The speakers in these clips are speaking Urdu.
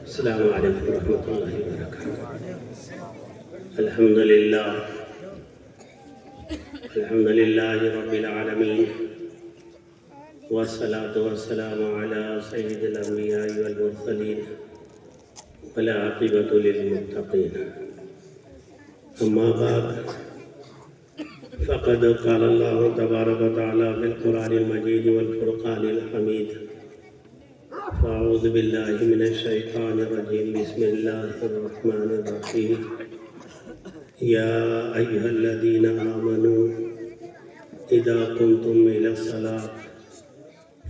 السلام علیکم ورحمۃ اللہ وبرکاتہ۔ الحمدللہ رب العالمین، والصلاة والسلام علی سید الانبیاء والمرسلین، والعاقبۃ للمتقین، اما بعد فقد قال اللہ تبارک وتعالی فی القرآن المجید والفرقان الحمید، فاعوذ باللہ من الشیطان الرجیم، بسم اللہ الرحمن الرحیم، یا ایہا الذین آمنوا اذا قمتم الى الصلاة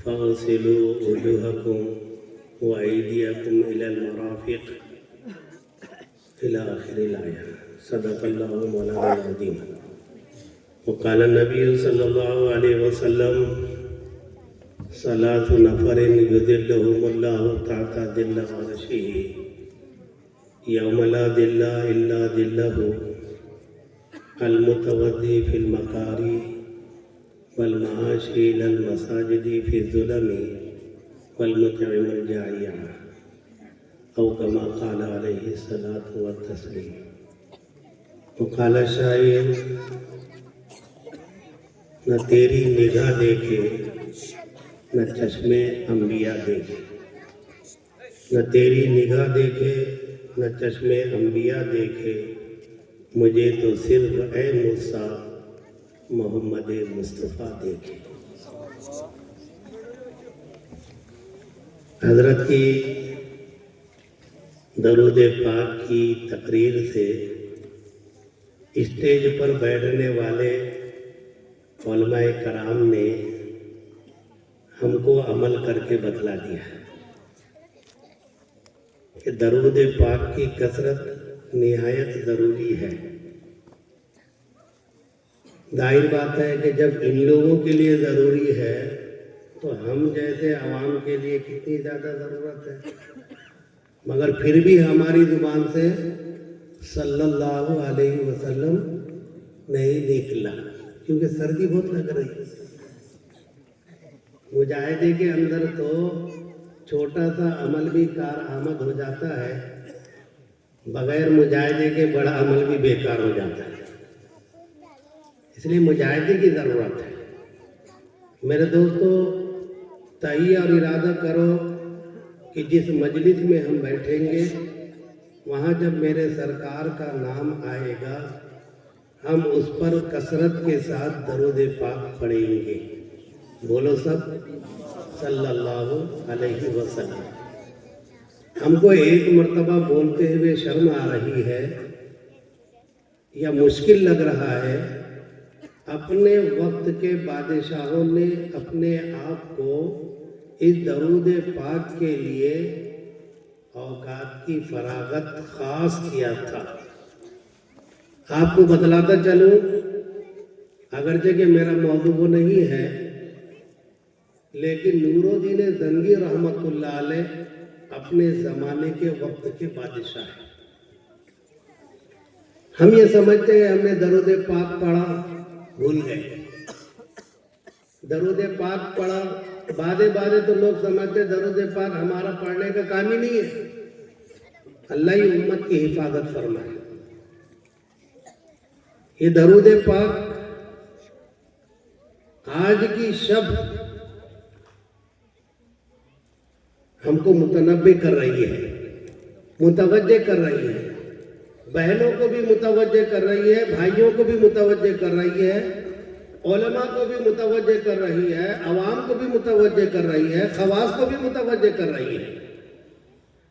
فاغسلوا وجوہکم وایدیکم الى المرافق الى آخر الآیہ۔ صدق اللہ مولانا العظیم۔ وقال النبی صلی اللہ علیہ وسلم ثلاث نفر یذلهم اللہ تحت ظل عرشہ یوم لا ظل الا ظلہ، المتوضی فی المکاری والمعاشی الی المساجد فی الظلم والمطعم الجائع، او کما قال علیہ الصلاۃ والتسلیم۔ وقال الشاعر نہ تیری نگاہ دیکھے نہ چشم انبیاء دیکھے، نہ تیری نگاہ دیکھے نہ چشم انبیاء دیکھے، مجھے تو صرف اے موسیٰ محمد مصطفیٰ دیکھے۔ حضرت کی درود پاک کی تقریر سے اسٹیج پر بیٹھنے والے علماء کرام نے ہم کو عمل کر کے بتلا دیا کہ درود پاک کی کثرت نہایت ضروری ہے۔ ظاہر بات ہے کہ جب ان لوگوں کے لیے ضروری ہے تو ہم جیسے عوام کے لیے کتنی زیادہ ضرورت ہے، مگر پھر بھی ہماری زبان سے صلی اللہ علیہ وسلم نہیں نکلا، کیونکہ سردی بہت لگ رہی ہے۔ مجاہدے کے اندر تو چھوٹا سا عمل بھی کارآمد ہو جاتا ہے، بغیر مجاہدے کے بڑا عمل بھی بیکار ہو جاتا ہے، اس لیے مجاہدے کی ضرورت ہے۔ میرے دوستو، تہیہ اور ارادہ کرو کہ جس مجلس میں ہم بیٹھیں گے وہاں جب میرے سرکار کا نام آئے گا ہم اس پر کثرت کے ساتھ درود پاک پڑھیں گے۔ بولو سب صلی اللہ علیہ وسلم۔ ہم کو ایک مرتبہ بولتے ہوئے شرم آ رہی ہے یا مشکل لگ رہا ہے، اپنے وقت کے بادشاہوں نے اپنے آپ کو اس درود پاک کے لیے اوقات کی فراغت خاص کیا تھا۔ آپ کو بتلاتا چلوں، اگرچہ کہ میرا موضوع وہ نہیں ہے، لیکن نور الدین زنگی رحمۃ اللہ علیہ اپنے زمانے کے وقت کے بادشاہ ہیں۔ ہم یہ سمجھتے ہیں ہم نے درود پاک پڑھا، بھول گئے۔ درود پاک پڑھا، بعدے تو لوگ سمجھتے درود پاک ہمارا پڑھنے کا کام ہی نہیں ہے۔ اللہ ہی امت کی حفاظت فرمائے۔ یہ درود پاک آج کی شب ہم کو متنبہ کر رہی ہے، متوجہ کر رہی ہے، بہنوں کو بھی متوجہ کر رہی ہے، بھائیوں کو بھی متوجہ کر رہی ہے، علماء کو بھی متوجہ کر رہی ہے، عوام کو بھی متوجہ کر رہی ہے، خواص کو بھی متوجہ کر رہی ہے۔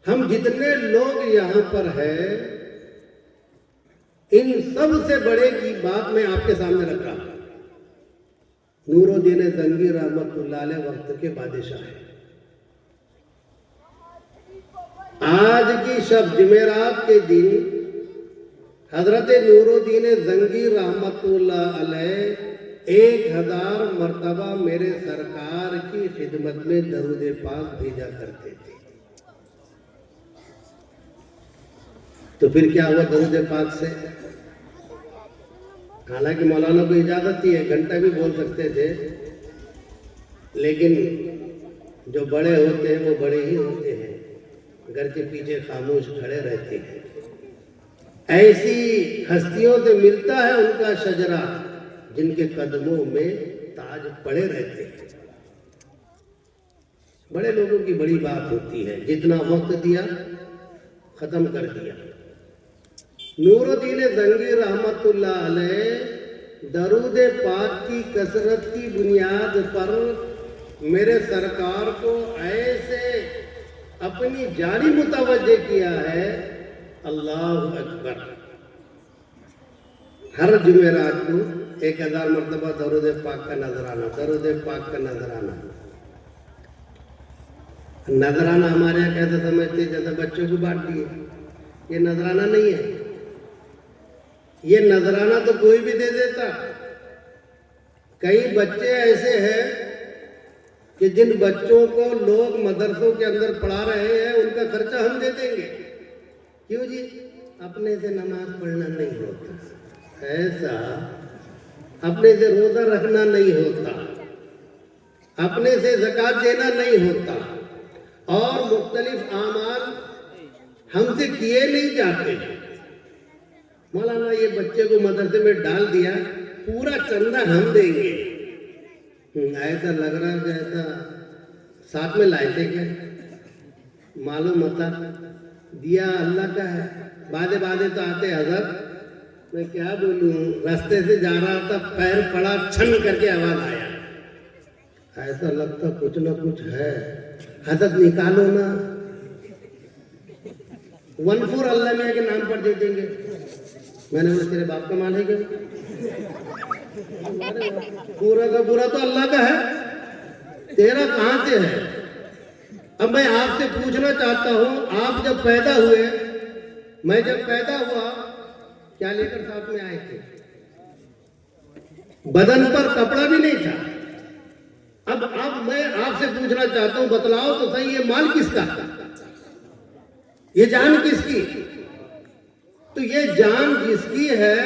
ہم جتنے لوگ یہاں پر ہیں ان سب سے بڑے کی بات میں آپ کے سامنے رکھ رہا ہوں۔ نور الدین زنگی رحمۃ اللہ علیہ وقت کے بادشاہ ہیں۔ آج کی شب جمعرات کے دن حضرت نور الدین زنگی رحمۃ اللہ علیہ 1000 مرتبہ میرے سرکار کی خدمت میں درود پاک بھیجا کرتے تھے. تو پھر کیا ہوا درود پاک سے؟ حالانکہ مولانا کو اجازت تھی 1 گھنٹہ بھی بول سکتے تھے، لیکن جو بڑے ہوتے ہیں وہ بڑے ہی ہوتے ہیں، گھر کے پیچھے خاموش کھڑے رہتے ہیں. ایسی ہستیوں سے ملتا ہے ان کا شجرہ جن کے قدموں میں تاج پڑے رہتے ہیں. بڑے لوگوں کی بڑی بات ہوتی ہے، جتنا وقت دیا ختم کر دیا. نور الدین زنگی رحمت اللہ علیہ درود پاک کی کثرت کی بنیاد پر میرے سرکار کو ایسے اپنی جانی متوجہ کیا ہے. اللہ اکبر. ہر جمعرات کو 1000 مرتبہ درود پاک کا نذرانہ، درود پاک کا نذرانہ. نذرانہ ہمارے یہاں کیسے سمجھتے ہیں؟ جیسے بچوں کو بانٹ دیے. یہ نذرانہ نہیں ہے. یہ نذرانہ تو کوئی بھی دے دیتا. کئی بچے ایسے ہیں کہ جن بچوں کو لوگ مدرسوں کے اندر پڑھا رہے ہیں ان کا خرچہ ہم دے دیں گے. کیوں جی؟ اپنے سے نماز پڑھنا نہیں ہوتا، ایسا اپنے سے روزہ رکھنا نہیں ہوتا، اپنے سے زکوٰۃ دینا نہیں ہوتا، اور مختلف اعمال ہم سے کیے نہیں جاتے. مولانا یہ بچے کو مدرسے میں ڈال دیا، پورا چندہ ہم دیں گے. ایسا لگ رہا ہے جیسا ساتھ میں لائے تھے کیا؟ معلوم ہوتا دیا اللہ کا ہے. بادے تو آتے حضرت میں کیا بولوں، راستے سے جا رہا تھا، پیر پڑا، چھن کر کے آواز آیا. ایسا لگتا کچھ نہ کچھ ہے. حضرت نکالو نا، 14 اللہ میاں کے نام پر دے دیں گے. میں نے بولا تیرے باپ کا مال ہے کیا؟ پورا کا پورا تو اللہ کا ہے، تیرا کہاں سے ہے؟ اب میں آپ سے پوچھنا چاہتا ہوں، آپ جب پیدا ہوئے، میں جب پیدا ہوا، کیا لے کر ساتھ میں آئے تھے؟ بدن پر کپڑا بھی نہیں تھا. اب میں آپ سے پوچھنا چاہتا ہوں، بتلاؤ تو صحیح، یہ مال کس کا؟ یہ جان کس کی؟ تو یہ جان جس کی ہے،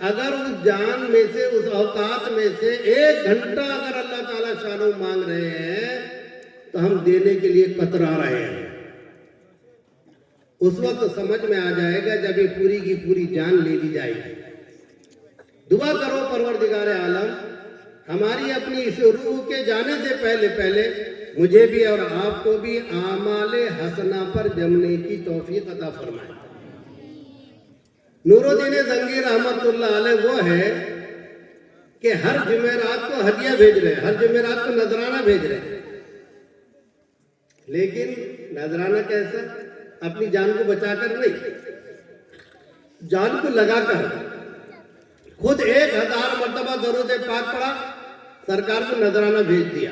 اگر اس جان میں سے، اس اوقات میں سے 1 گھنٹہ اگر اللہ تعالیٰ شانو مانگ رہے ہیں تو ہم دینے کے لیے کترا رہے ہیں. اس وقت سمجھ میں آ جائے گا جب یہ پوری کی پوری جان لے لی جائے گی. دعا کرو پروردگار عالم ہماری اپنی اس روح کے جانے سے پہلے مجھے بھی اور آپ کو بھی اعمال حسنہ پر جمنے کی توفیق عطا فرمائے. نور الدین زنگی رحمت اللہ علیہ وہ ہے کہ ہر جمعرات کو ہدیہ بھیج رہے ہیں، ہر جمعرات کو نذرانہ بھیج رہے ہیں. لیکن نذرانہ کیسا؟ اپنی جان کو بچا کر نہیں، جان کو لگا کر. خود 1000 مرتبہ درود پاک پڑھا، سرکار کو نذرانہ بھیج دیا.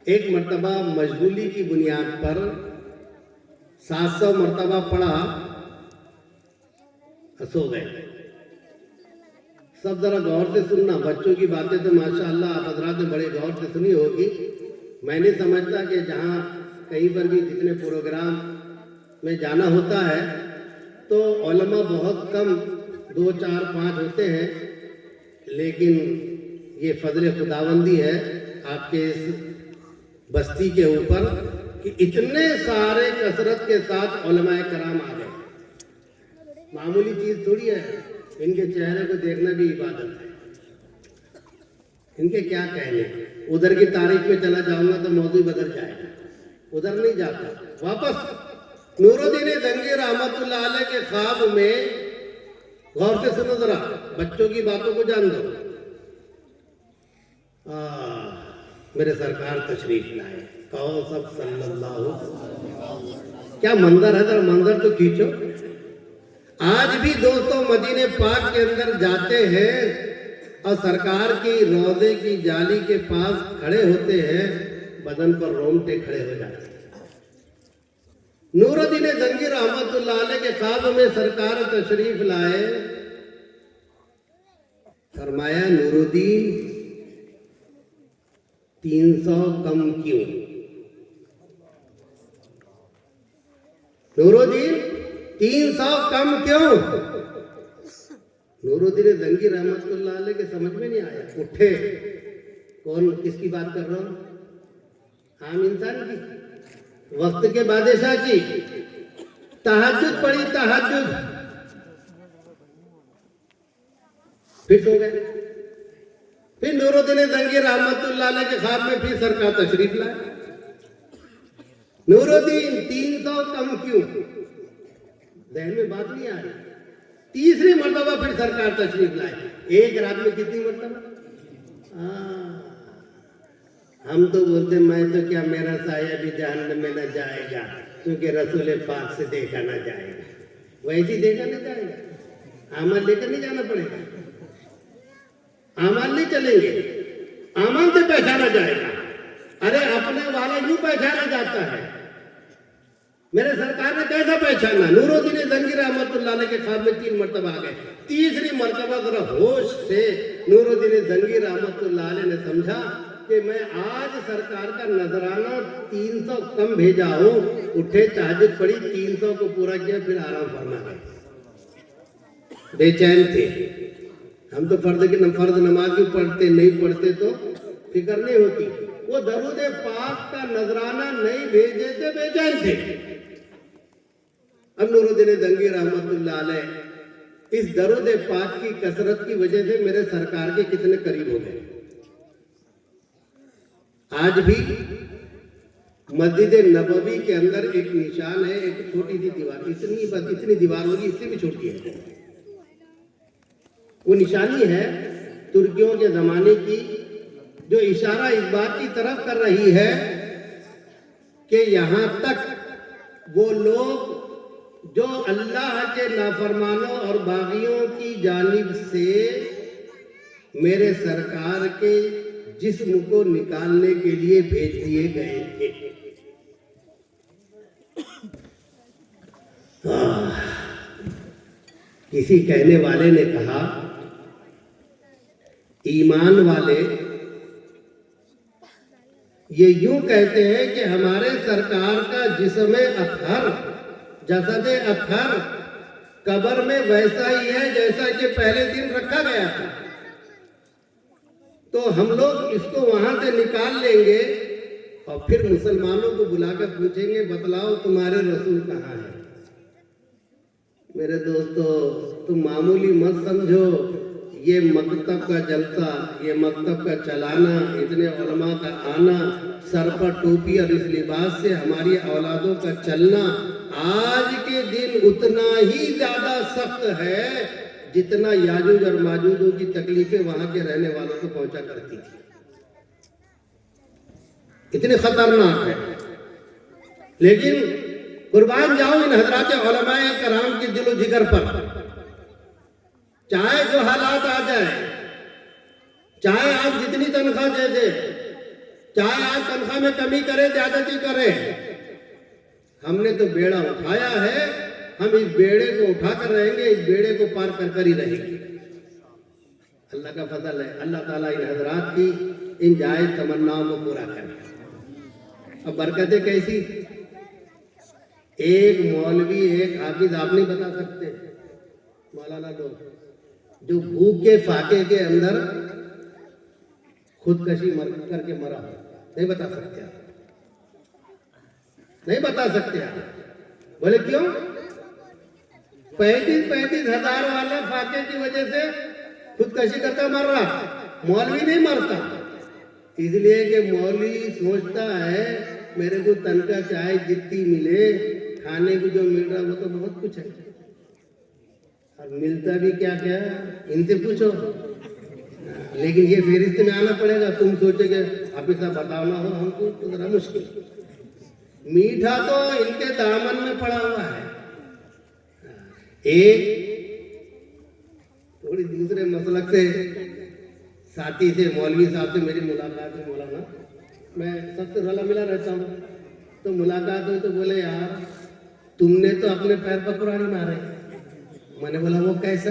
1 مرتبہ مشغولی کی بنیاد پر 700 مرتبہ پڑھا، سو گئے. سب ذرا غور سے سننا، بچوں کی باتیں تو ماشاءاللہ آپ حضرات نے بڑے غور سے سنی ہوگی. میں نہیں سمجھتا کہ جہاں کہیں پر بھی جتنے پروگرام میں جانا ہوتا ہے تو علماء بہت کم 2 4 5 ہوتے ہیں، لیکن یہ فضل خداوندی ہے آپ کے اس بستی کے اوپر کہ اتنے سارے کثرت کے ساتھ علماء کرام آ گئے. معمولی چیز تھوڑی ہے. ان کے چہرے کو دیکھنا بھی عبادت ہے. ان کے کیا کہنے، ادھر کی تاریخ میں چلا جاؤں گا تو موضوع بدل جائے گا، ادھر نہیں جاتا. واپس نور الدین زنگی رحمت اللہ علیہ کے خواب میں، غور سے سنو ذرا، بچوں کی باتوں کو جان دو. میرے سرکار تشریف لائے، کہو سب صلی اللہ علیہ وسلم. کیا منظر ہے، ذرا منظر تو کھینچو. آج بھی دوستوں مدینے پاک کے اندر جاتے ہیں اور سرکار کی روضے کی جالی کے پاس کھڑے ہوتے ہیں، بدن پر رونگٹے کھڑے ہو جاتے ہیں. نور الدین زنگی رحمت اللہ علیہ کے خواب میں سرکار تشریف لائے. فرمایا نورالدین 300 کم کیوں؟ نورالدین 300 کم کیوں؟ نورالدین زنگی رحمت اللہ علیہ کے سمجھ میں نہیں آیا. اٹھے. کون کس کی بات کر رہا ہوں؟ عام انسان کی، وقت کے بادشاہ کی. تہجد پڑھی، تہجد. پھر سو گئے. پھر نورالدین زنگی رحمت اللہ علیہ کے خواب میں پھر سرکار تشریف لائے. نورالدین 300 کم کیوں؟ ذہن میں بات نہیں آ رہی. تیسری مرتبہ پھر سرکار تشریف لائے. ایک رات میں کتنی مرتبہ؟ ہم تو بولتے میں تو کیا، میرا سایہ بھی جہنم میں نہ جائے گا کیونکہ رسول پاک سے دیکھا نہ جائے گا. ویسے دیکھا نہ جائے گا، اعمال لے کر نہیں جانا پڑے گا. اعمال نہیں چلیں گے، اعمال سے پہچانا جائے گا. ارے اپنے والا یوں پہچانا جاتا ہے. میرے سرکار نے کیسا پہچانا؟ نورالدین زنگی رحمت اللہ علیہ کے خواب میں 3 مرتبہ آ گئے. تیسری مرتبہ ذرا ہوش سے نورالدین زنگی رحمت اللہ علیہ نے سمجھا کہ میں آج سرکار کا نذرانہ 300 کم بھیجا ہوں. اٹھے، تہجد پڑھی، 300 کو پورا کیا، پھر آرام فرما گئے. بے چین تھے. ہم تو فرض نماز بھی پڑھتے، نہیں پڑھتے تو فکر نہیں ہوتی. وہ درود پاک کا نذرانہ نہیں بھیجے تھے، بے چین تھے. اب نورالدین زنگی رحمت اللہ علیہ اس درود پاک کی کثرت کی وجہ سے میرے سرکار کے کتنے قریب ہو گئے. آج بھی مسجد نبوی کے اندر ایک نشان ہے، ایک چھوٹی سی دیوار، اتنی دیوار ہوگی، اس سے بھی چھوٹی ہے. وہ نشانی ہے ترکیوں کے زمانے کی، جو اشارہ اس بات کی طرف کر رہی ہے کہ یہاں تک وہ لوگ جو اللہ کے نافرمانوں اور باغیوں کی جانب سے میرے سرکار کے جسم کو نکالنے کے لیے بھیج دیے گئے تھے. کسی کہنے والے نے کہا ایمان والے یہ یوں کہتے ہیں کہ ہمارے سرکار کا جسم اطہر، جسد اطہر قبر میں ویسا ہی ہے جیسا کہ پہلے دن رکھا گیا تھا. تو ہم لوگ اس کو وہاں سے نکال لیں گے اور پھر مسلمانوں کو بلا کر پوچھیں گے بتلاؤ تمہارے رسول کہاں ہے. میرے دوستو تم معمولی مت سمجھو یہ مکتب کا جلسہ، یہ مکتب کا چلانا، اتنے علماء کا آنا، سر پر ٹوپی اور اس لباس سے ہماری اولادوں کا چلنا آج کے دن اتنا ہی زیادہ سخت ہے جتنا یاجوج اور ماجوجوں کی تکلیفیں وہاں کے رہنے والوں کو پہنچا کرتی تھی. اتنے خطرناک ہے. لیکن قربان جاؤ ان حضرات علماء کرام کے دل و جگر پر. چاہے جو حالات آ جائے، چاہے آپ جتنی تنخواہ دے دے، چاہے آپ تنخواہ میں کمی کرے، زیادتی کرے، ہم نے تو بیڑا اٹھایا ہے. ہم اس بیڑے کو اٹھا کر رہیں گے، اس بیڑے کو پار کر کر ہی رہیں گے. اللہ کا فضل ہے. اللہ تعالیٰ ان حضرات کی ان جائز تمناؤں کو پورا کرے. اب برکتیں کیسی؟ ایک مولوی، ایک حافظ آپ نہیں بتا سکتے، مولانا لوگ جو بھوک کے فاقے کے اندر خودکشی کر کے مرا، نہیں بتا سکتے آپ، نہیں بتا سکتے آپ. بولے کیوں؟ 35 ہزار والا فاقے کی وجہ سے خودکشی کرتا مر رہا، مولوی نہیں مرتا. اس لیے کہ مولوی سوچتا ہے میرے کو تنخواہ چاہے جتنی ملے، کھانے کو جو مل رہا وہ تو بہت کچھ ہے، اور ملتا بھی کیا کیا ان سے پوچھو. لیکن یہ فہرست میں آنا پڑے گا. تم سوچے کہ حافظ صاحب بتانا ہو ہم کو تو ذرا مشکل. میٹھا تو ان کے دامن میں پڑا ہوا ہے. ایک تھوڑی دوسرے مسلک سے ساتھی سے، مولوی صاحب سے میری ملاقات ہے. مولانا میں سب سے رلا ملا رہتا ہوں، تو ملاقات ہوئی تو بولے یار تم نے تو اپنے پیر پر قرآن مارے. میں نے بولا وہ کیسا؟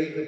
1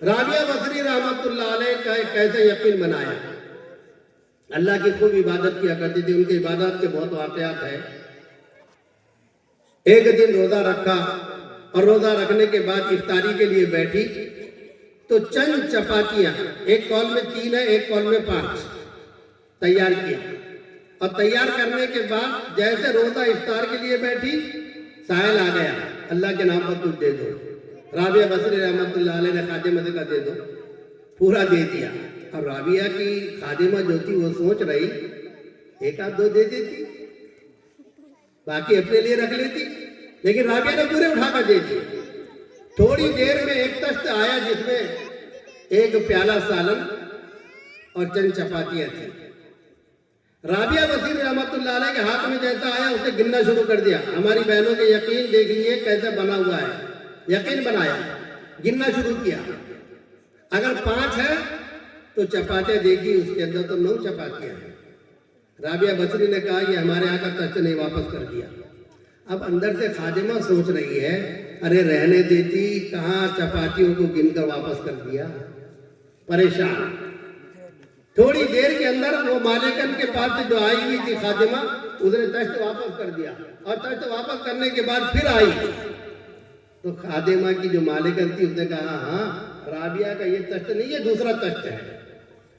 رابعہ بصری رحمۃ اللہ علیہ کا کیسے یقین بنایا؟ اللہ کی خوب عبادت کیا کرتی تھی، ان کی عبادت کے بہت واقعات ہیں۔ ایک دن روزہ رکھا اور روزہ رکھنے کے بعد افطاری کے لیے بیٹھی تو چند چپاتیاں، ایک کول میں 3 ہے ایک کول میں 5 تیار کیا، اور تیار کرنے کے بعد جیسے روزہ افطار کے لیے بیٹھی سائل آ گیا، اللہ کے نام پر کچھ دے دو۔ رابعہ بصری رحمۃ اللہ علیہ نے خادمہ سے کہا دے دو، پورا دے دیا۔ اور رابعہ کی خادمہ جو تھی وہ سوچ رہی 1 آدھ 2 دے دیتی، باقی اپنے لیے رکھ لیتی، لیکن رابعہ نے پورے اٹھا کر دے دیے۔ تھوڑی دیر میں ایک تشت آیا جس میں ایک پیالہ سالن اور چند چپاتیاں تھیں۔ رابعہ بصری رحمۃ اللہ علیہ کے ہاتھ میں جیسا آیا اسے گننا شروع کر دیا۔ ہماری بہنوں کے یقین دیکھیے کیسے بنا ہوا ہے، یقین بنایا، گننا شروع کیا۔ اگر 5 ہے تو چپاتیاں دیکھی، اس کے اندر تو 9 چپاتیاں ہیں۔ رابعہ بصری نے کہا یہ ہمارے یہاں کا تشت نہیں، واپس کر دیا۔ اب اندر سے خادمہ سوچ رہی ہے ارے رہنے دیتی، کہاں چپاتیوں کو گن کر واپس کر دیا، پریشان۔ تھوڑی دیر کے اندر وہ مالکن کے پاس سے جو آئی ہوئی تھی خادمہ، اس نے تشت واپس کر دیا، اور تشت واپس کرنے کے بعد پھر آئی تو خادمہ کی جو مالکن تھی اس نے کہا ہاں رابعہ کا یہ تشت نہیں، یہ دوسرا تشت ہے۔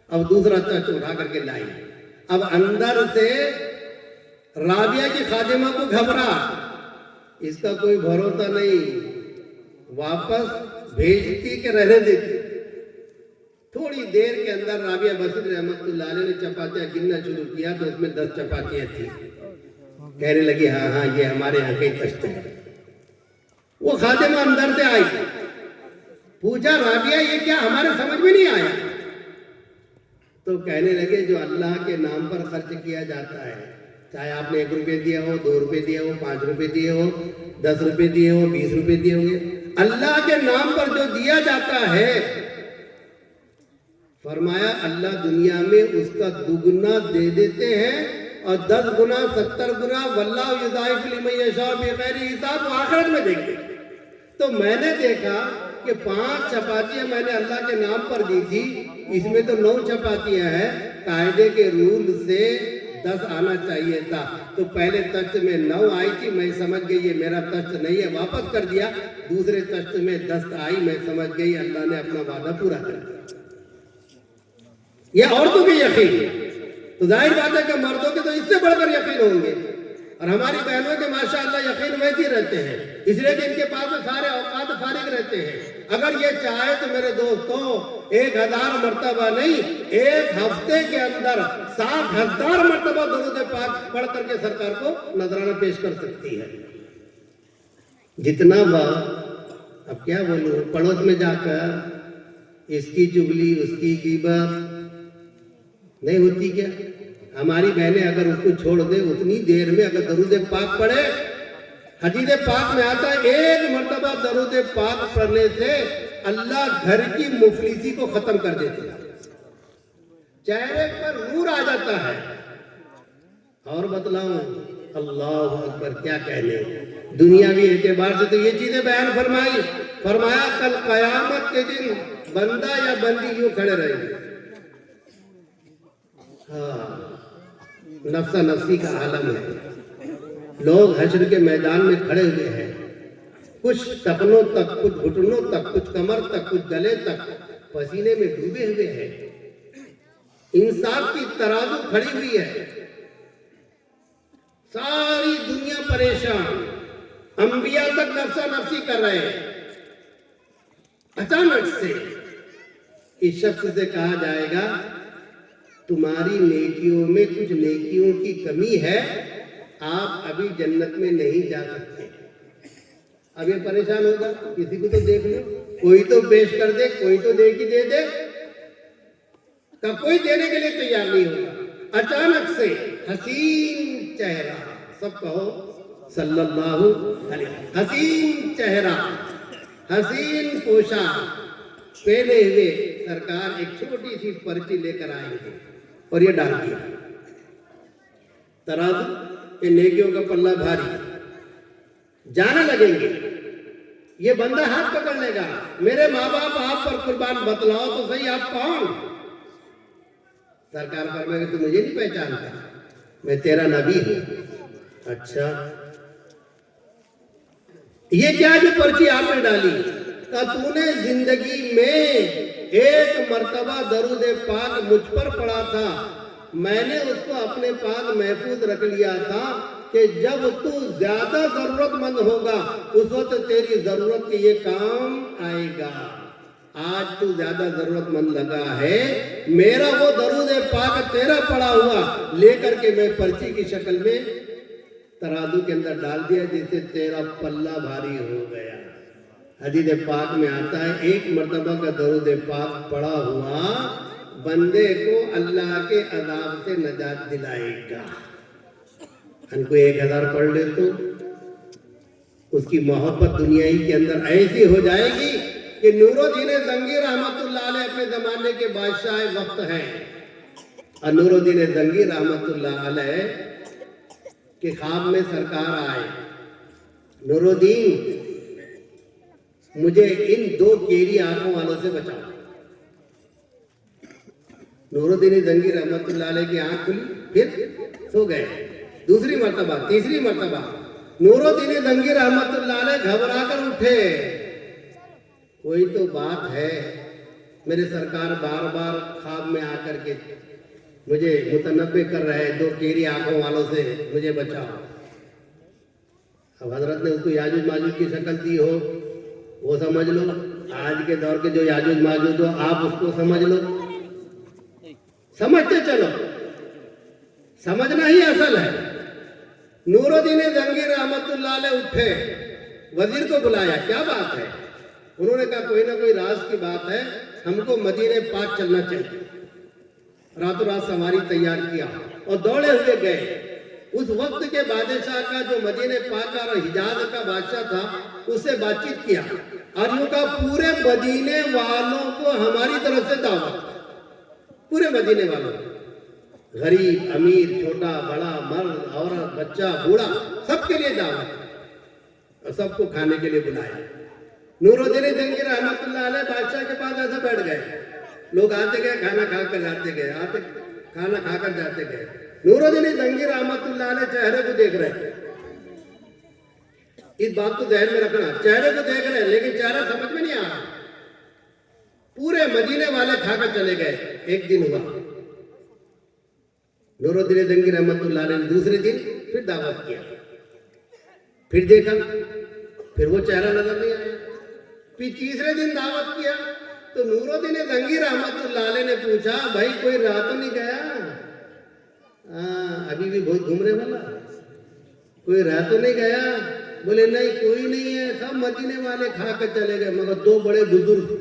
اب دوسرا تشت اٹھا کر کے لائی۔ اب اندر سے رابعہ کی خادمہ کو گھبرا، اس کا کوئی بھروسہ نہیں، واپس بھیجتی کہ رہنے دیتی۔ تھوڑی دیر کے اندر رابعہ بصری رحمۃ اللہ علیہ نے چپاتیاں گننا شروع کیا تو اس میں 10 چپاتیاں تھیں۔ کہنے لگی ہاں یہ ہمارے یہاں کے تشت ہے۔ وہ خادمہ اندر سے آئی، پوچھا رابعہ یہ کیا، ہمارے سمجھ میں نہیں آیا۔ تو کہنے لگے جو اللہ کے نام پر خرچ کیا جاتا ہے، چاہے آپ نے 1 روپے دیا ہو، 2 روپے دیا ہو، 5 روپے دیے ہو، 10 روپے دیے ہو، 20 روپے دیے ہوں گے، اللہ کے نام پر جو دیا جاتا ہے، فرمایا اللہ دنیا میں اس کا دگنا دے دیتے ہیں، اور 10 گنا 70 گنا واللہ یضاعف لمن یشاء بغیر حساب، وہ آخرت میں دیں گے۔ تو میں نے دیکھا کہ 5 چپاتیاں میں نے اللہ کے نام پر دی تھی، اس میں تو 9 چپاتیاں ہیں، قاعدے کے رول سے 10 آنا چاہیے تھا، تو پہلے تشت میں 9 آئی تھی، میں سمجھ گئی یہ میرا تشت نہیں ہے، واپس کر دیا۔ دوسرے تشت میں 10 آئی، میں سمجھ گئی اللہ نے اپنا وعدہ پورا کر دیا۔ یہ عورتوں کے یقین، تو ظاہر بات ہے کہ مردوں کے تو اس سے بڑھ کر یقین ہوں گے، اور ہماری بہنوں کے ماشاءاللہ یقین ویسے ہی رہتے ہیں، اس لیے کہ ان کے پاس سارے اوقات فارغ رہتے ہیں۔ اگر یہ چاہے تو میرے دوستوں 1000 مرتبہ نہیں، 1 ہفتے کے اندر 60,000 مرتبہ درود پاک پڑھ کر کے سرکار کو نذرانہ پیش کر سکتی ہے۔ جتنا اب کیا بولوں، پڑوس میں جا کر اس کی چگلی اس کی غیبت نہیں ہوتی کیا؟ ہماری بہنیں اگر اس کو چھوڑ دے اتنی دیر میں اگر درود پاک پڑھے، حدیث پاک میں آتا ہے 1 مرتبہ درود پاک پڑھنے سے اللہ گھر کی مفلسی کو ختم کر دیتے ہیں، چہرے پر نور آ جاتا ہے۔ اور بتلاؤں اللہ اکبر کیا کہنے، دنیاوی اعتبار سے تو یہ چیزیں بیان فرمائی، فرمایا کل قیامت کے دن بندہ یا بندی یوں کھڑے رہیں گے، نفسا نفسی کا عالم ہے، لوگ حشر کے میدان میں کھڑے ہوئے ہیں، کچھ ٹکنوں تک، کچھ گھٹنوں تک، کچھ کمر تک، کچھ گلے تک پسینے میں ڈوبے ہوئے ہیں، انصاف کی ترازو کھڑی ہوئی ہے، ساری دنیا پریشان، انبیاء تک نفسا نفسی کر رہے ہیں۔ اچانک سے اس شخص سے کہا جائے گا تمہاری نیکیوں میں کچھ نیکیوں کی کمی ہے، آپ ابھی جنت میں نہیں جا سکتے۔ اب یہ پریشان ہوگا، کسی کو تو دیکھ لو، کوئی تو پیش کر دے، کوئی تو دے کی دے دے، تب کوئی دینے کے لیے تیار نہیں ہوگا۔ اچانک سے حسین چہرہ، سب کہو صلی اللہ علیہ وسلم، حسین چہرہ، حسین پوشاک پہنے ہوئے سرکار ایک چھوٹی سی پرچی لے کر آئیں گے اور یہ ڈال دیا ترازو، یہ نیکیوں کا پلہ بھاری، جانے لگیں گے۔ یہ بندہ ہاتھ پکڑ لے گا، میرے ماں باپ آپ پر قربان، بتلاؤ تو صحیح آپ کون؟ سرکار فرمائے کہ تو مجھے نہیں پہچانتا، میں تیرا نبی ہوں۔ اچھا یہ کیا جو پرچی آپ نے ڈالی؟ کہ تو نے زندگی میں ایک مرتبہ درود پاک مجھ پر پڑھا تھا، میں نے اس کو اپنے پاس محفوظ رکھ لیا تھا کہ جب تو زیادہ ضرورت مند ہوگا اس وقت تیری ضرورت کے یہ کام آئے گا۔ آج تو زیادہ ضرورت مند لگا ہے، میرا وہ درود پاک تیرا پڑا ہوا لے کر کے میں پرچی کی شکل میں ترازو کے اندر ڈال دیا، جس سے تیرا پلہ بھاری ہو گیا۔ حدیث پاک میں آتا ہے ایک مرتبہ کا درود پاک پڑا ہوا بندے کو اللہ کے عذاب سے نجات دلائے گا۔ ہم کو 1000 پڑھ لے تو اس کی محبت دنیا ہی کے اندر ایسی ہو جائے گی کہ نور الدین زنگی رحمت اللہ علیہ اپنے زمانے کے بادشاہ وقت ہیں، اور نور الدین زنگی رحمت اللہ علیہ کے خواب میں سرکار آئے، نور الدین مجھے ان 2 کیری آنکھوں والوں سے بچاؤ۔ نور الدین زنگی رحمت اللہ علیہ کی آنکھ کھلی، پھر سو گئے۔ دوسری مرتبہ، تیسری مرتبہ نور الدین زنگی رحمت اللہ علیہ گھبرا کر اٹھے، کوئی تو بات ہے، میرے سرکار بار بار خواب میں آ کر کے مجھے متنبع کر رہے، 2 کیری آنکھوں والوں سے مجھے بچاؤ۔ اب حضرت نے اس کو یاجوج ماجوج کی شکل دی ہو وہ سمجھ لو، آج کے دور کے جو یاجوج ماجوج ہو آپ اس کو سمجھ لو، سمجھتے چلو، سمجھنا ہی اصل ہے۔ نور الدین زنگی رحمت اللہ علیہ اٹھے، وزیر کو بلایا، کیا بات ہے؟ انہوں نے کہا کوئی نہ کوئی راز کی بات ہے، ہم کو مدینہ پاک چلنا چاہیے۔ راتوں رات سواری تیار کیا اور دوڑے ہوئے گئے۔ اس وقت کے بادشاہ کا جو مدینہ پاک اور حجاز کا بادشاہ تھا اس سے بات چیت کیا اور یوں کہا پورے مدینے والوں کو ہماری طرف سے دعوت، پورے مدینے والوں کو، غریب امیر چھوٹا بڑا مرد عورت بچہ بوڑھا سب کے لیے دعوت، اور سب کو کھانے کے لیے بلایا۔ نور الدین زنگی رحمت اللہ علیہ بادشاہ کے پاس ایسے بیٹھ گئے، لوگ آتے گئے کھانا کھا کر جاتے گئے، آتے کھانا کھا کر جاتے گئے۔ نور الدین زنگی رحمت اللہ علیہ چہرے کو دیکھ رہے، اس بات کو ذہن میں رکھنا، چہرے کو دیکھ رہے لیکن چہرہ سمجھ میں نہیں آ رہا۔ پورے مدینے والے کھا کر چلے گئے۔ ایک دن ہوا، نور الدین زنگی رحمت اللہ علیہ نے دوسرے دن پھر دعوت کیا، پھر دیکھا، پھر وہ چہرہ نظر نہیں آیا۔ پھر تیسرے دن دعوت کیا تو نور الدین زنگی رحمت اللہ علیہ نے پوچھا بھائی کوئی راہ تو نہیں گیا؟ ابھی بھی بہت گھوم رہے والا، کوئی راہ تو نہیں گیا؟ بولے نہیں کوئی نہیں ہے، سب مدینے والے کھا کر چلے گئے، مگر 2 بڑے بزرگ،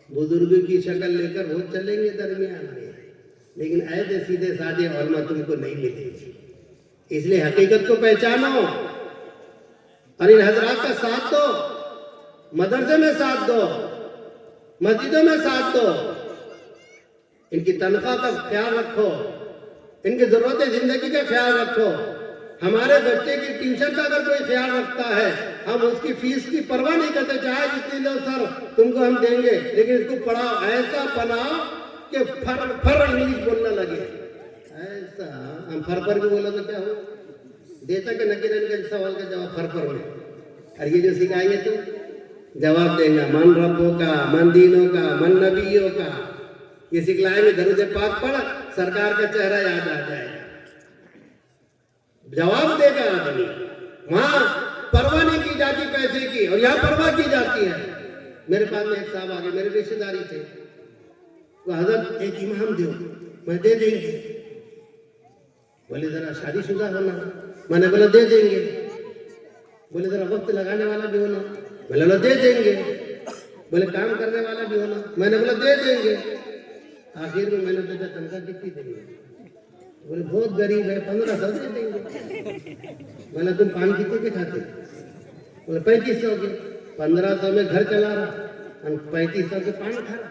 بزرگوں کی شکل لے کر وہ چلیں گے درمیان میں، لیکن ایسے سیدھے سادے علماء تم کو نہیں ملے گی۔ اس لیے حقیقت کو پہچانو اور ان حضرات کا ساتھ دو، مدرسے میں ساتھ دو، مسجدوں میں ساتھ دو، ان کی تنخواہ کا خیال رکھو، ان کی ضرورت زندگی کا خیال رکھو۔ ہمارے بچے کی ٹیوشن کا اگر کوئی خیال رکھتا ہے ہم اس کی فیس کی پرواہ نہیں کرتے، چاہے جتنی لو سر تم کو ہم دیں گے، لیکن اس کو پڑھاؤ، ایسا بناؤ کہ فر انگلش بولنا لگے۔ ایسا ہم فر بھی بولا تو کیا ہو دیتا کہ نکیرن کے سوال کا جواب فر میں، اور یہ جو سکھائیں گے تو جواب دیں گا من ربوں کا، من دینوں کا، من نبیوں کا، یہ سکھلائیں گے۔ درود پاک پڑھ، سرکار کا چہرہ یاد آ جائے گا، جواب دے گا آدمی۔ وہاں پرواہ نہیں کی جاتی پیسے کی، اور یہاں پرواہ کی جاتی ہے۔ میرے پاس میں ایک صاحب آگے، میرے رشتے داری تھے، وہ حضرت ایک امام دو، میں دے دیں گے۔ بولے ذرا شادی شدہ ہونا، میں نے بولا دے دیں گے۔ بولے ذرا وقت لگانے والا بھی ہونا، میں نے بولا دے دیں گے۔ بولے کام کرنے والا بھی ہونا، میں نے بولا دے دیں گے۔ آخر میں نے پوچھا تنخواہ کتنی دیں گے؟ بولے بہت غریب ہے، 1500 دے دیں گے۔ بولا تم پان کتنے کے کھاتے؟ بولے 3500 کے۔ 1500 میں گھر چلا رہا اور 3500 کے پان کھا رہا،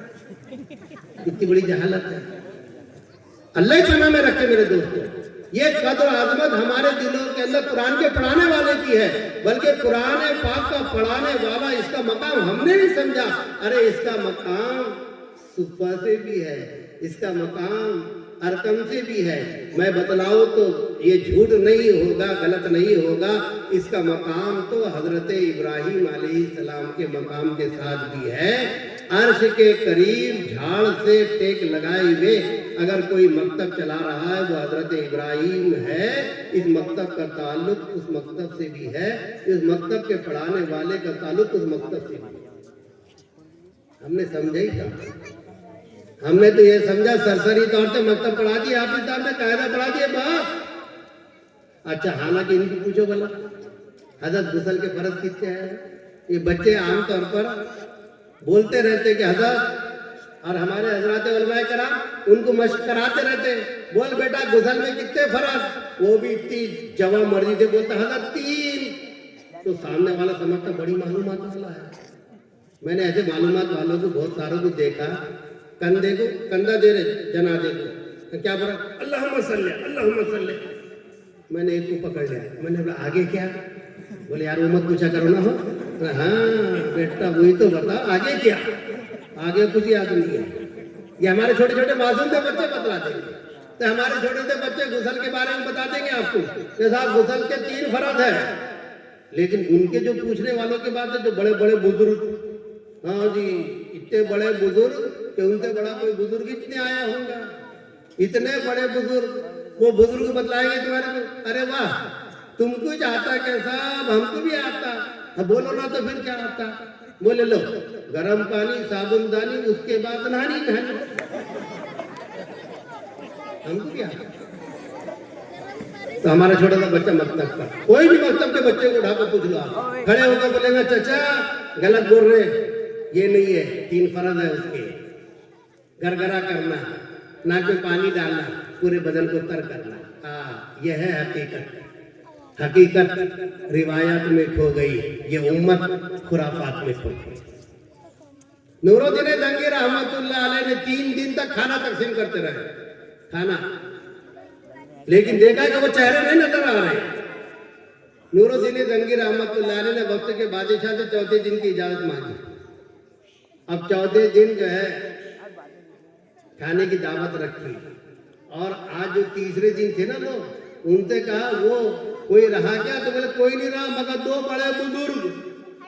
کتنی بڑی جہالت ہے۔ اللہ ہی پناہ میں رکھے میرے دوستوں، یہ قدر عظمت ہمارے دلوں کے اندر قرآن کے پڑھانے والے کی ہے، بلکہ قرآن پاک کا پڑھانے والا اس کا مقام ہم نے نہیں سمجھا. ارے اس کا مقام صفہ سے بھی ہے، اس کا مقام ارکم سے بھی ہے. میں بتلاؤں تو یہ جھوٹ نہیں ہوگا، غلط نہیں ہوگا. اس کا مقام تو حضرت ابراہیم علیہ السلام کے مقام کے ساتھ بھی ہے. عرش کے قریب جھاڑ سے ٹیک لگائے ہوئے اگر کوئی مکتب چلا رہا ہے وہ حضرت ابراہیم ہے. اس مکتب کا تعلق اس مکتب سے بھی ہے، اس مکتب کے پڑھانے والے کا تعلق اس مکتب سے بھی ہے. ہم نے سمجھا ہی تھا. ہم نے تو یہ سمجھا سرسری طور سے مکتب پڑھا دیا، آپ نے طور سے قاعدہ پڑھا دیا بس. اچھا حالانکہ ان کی پوچھو بھلا حضرت غسل کے فرض کتنے ہیں؟ یہ بچے عام طور پر بولتے رہتے کہ حضرت، اور ہمارے حضرات علماء کرام ان کو مشق کراتے رہتے، بول بیٹا غسل میں کتنے فرض؟ وہ بھی اتنی جوان مرضی سے بولتا حضرت 3. تو سامنے والا سمجھتا بڑی معلومات والا ہے. میں نے ایسے معلومات والوں کو بہت ساروں کو دیکھا، کندھے کو کندھا دے رہے جنازے کو، کیا بولا اللہم صلی اللہم صلی. میں نے ایک کو پکڑ لیا، میں نے بولا آگے کیا؟ بولے یار وہ مت پوچھا کرو نا. ہو ہاں بیٹا وہی تو بتا آگے کیا؟ آگے کچھ یاد نہیں ہے. یہ ہمارے چھوٹے چھوٹے معصوم سے بچے بتلا دیں گے. تو ہمارے چھوٹے سے بچے غسل کے بارے میں بتا دیں گے آپ کو کہ صاحب غسل کے 3 فرض ہیں. لیکن ان کے جو پوچھنے والوں کے بعد جو بڑے بڑے بزرگ، ہاں جی اتنے بڑے بزرگ کہ ان سے بڑا کوئی بزرگ اتنے آیا ہوں گا. اتنے بڑے بزرگ، وہ بزرگ بتلائیں گے تمہارے کو ارے واہ تم کو آتا کیا صاحب؟ ہم کو بھی آتا. بولو نا تو پھر کیا آتا؟ بولے لو گرم پانی صابن دانی اس کے بعد نہانی نہانی. ہم کو بھی آتا. تو ہمارا چھوٹا سا بچہ مکتب کا، کوئی بھی مکتب کے بچے کو اٹھا کر پوچھ لو، کھڑے ہو کر بولے گا چچا غلط بول رہے، یہ نہیں ہے. 3 فرض ہے اس کے. گرگرا کرنا، ناک میں پانی ڈالنا، پورے بدن کو تر کرنا. ہاں یہ ہے حقیقت. حقیقت روایات میں کھو گئی، یہ امت خرافات میں کھو گئی. نور الدین زنگی رحمت اللہ علیہ نے 3 دن تک کھانا تقسیم کرتے رہے، کھانا. لیکن دیکھا کہ وہ چہرے نہیں نظر آ رہے. نور الدین زنگی رحمت اللہ علیہ نے وقت کے بادشاہ سے 14 دن کی اجازت مانگی. اب 14 دن جو ہے کھانے کی دعوت رکھی، اور آج جو تیسرے دن تھے نا لوگ، ان سے کہا وہ کوئی رہا کیا؟ تو بولے کوئی نہیں رہا مگر 2 بڑے بزرگ.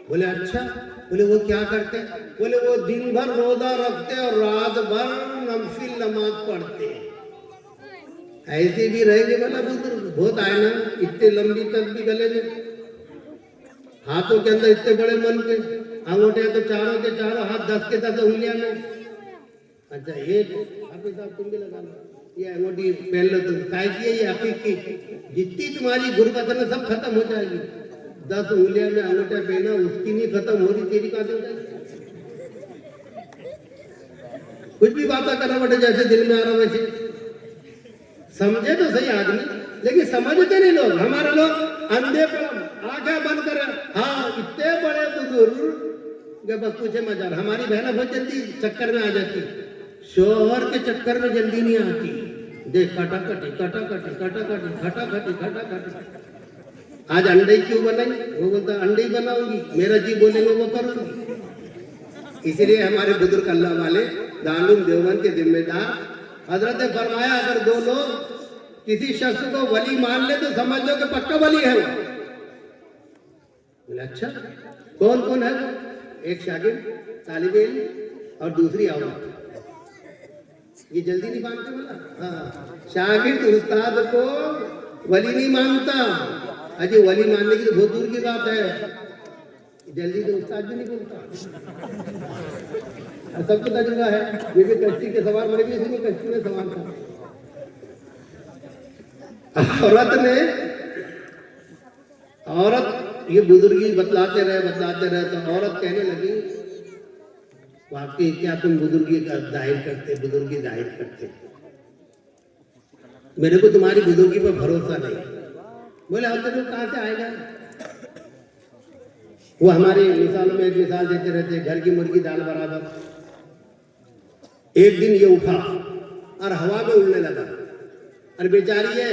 بولے اچھا؟ بولے وہ کیا کرتے؟ بولے وہ دن بھر روزہ رکھتے اور رات بھر نفل نماز پڑھتے. ایسے بھی رہیں گے بنا بزرگ؟ بہت آئے نا، اتنے لمبی تک بھی گلے میں، ہاتھوں کے اندر اتنے بڑے من کے انگوٹھے تو چاروں کے چاروں ہاتھ 10 کے 10 انگلیاں میں. اچھا یہ حافظ صاحب تم بھی لگا لو، یہ انگوٹھی پہن لو. تم کائی کیے یہ حقیقی جتنی تمہاری غربت ہے سب ختم ہو جائے گی. 10 انگلیاں میں انگوٹھا پہنا، اس کی نہیں ختم ہو رہی، تیری کہاں سے ہو جائے گی؟ کچھ بھی باتیں کرنا بٹے جیسے دل میں آ رہا ویسے. سمجھے تو صحیح آدمی، لیکن سمجھتے نہیں لوگ. ہمارے لوگ اندھے پر آنکھیں بند کر، ہاں اتنے بڑے بزرگ کہ بس پوچھے مزار. ہماری بہنیں بہت جلدی چکر میں آ جاتی، شوہر کے چکر میں جلدی نہیں آتی. دیکھ کٹا کٹی کٹا کٹی کٹا کٹی کھٹا کٹی کھٹا کٹی. آج انڈے کیوں بنائی؟ وہ بولتا انڈے ہی بناؤں گی، میرا جی بولے گا وہ کروں گی. اسی لیے ہمارے بزرگ اللہ والے دارالعلوم دیوبند کے ذمہ دار حضرت نے فرمایا اگر 2 لوگ کسی شخص کو ولی مان لے تو سمجھ لو کہ پکا ولی ہے وہ. بولے اچھا کون کون ہے وہ؟ ایک شاگرد طالب علم اور دوسری عورت. یہ جلدی نہیں مانتے بولا. ہاں شاگرد استاد کو ولی نہیں مانتا. اجی ولی ماننے کی تو بہت دور کی بات ہے، جلدی تو استاد بھی نہیں بولتا. سب کو تجربہ ہے. یہ بھی کشتی کے سوار بڑے بھی اسی میں کشتی میں سوار تھا. عورت یہ بزرگی بتلاتے رہے تو عورت کہنے لگی واقعی کیا تم بزرگی کا بزرگی ظاہر کرتے؟ میرے کو تمہاری بزرگی پر بھروسہ نہیں. بولے ہم تو کہاں سے آئے گا؟ وہ ہماری مثالوں میں ایک مثال دیتے رہتے، گھر کی مرغی دال برابر. ایک دن یہ اٹھا اور ہوا میں اڑنے لگا، اور بیچاری ہے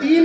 3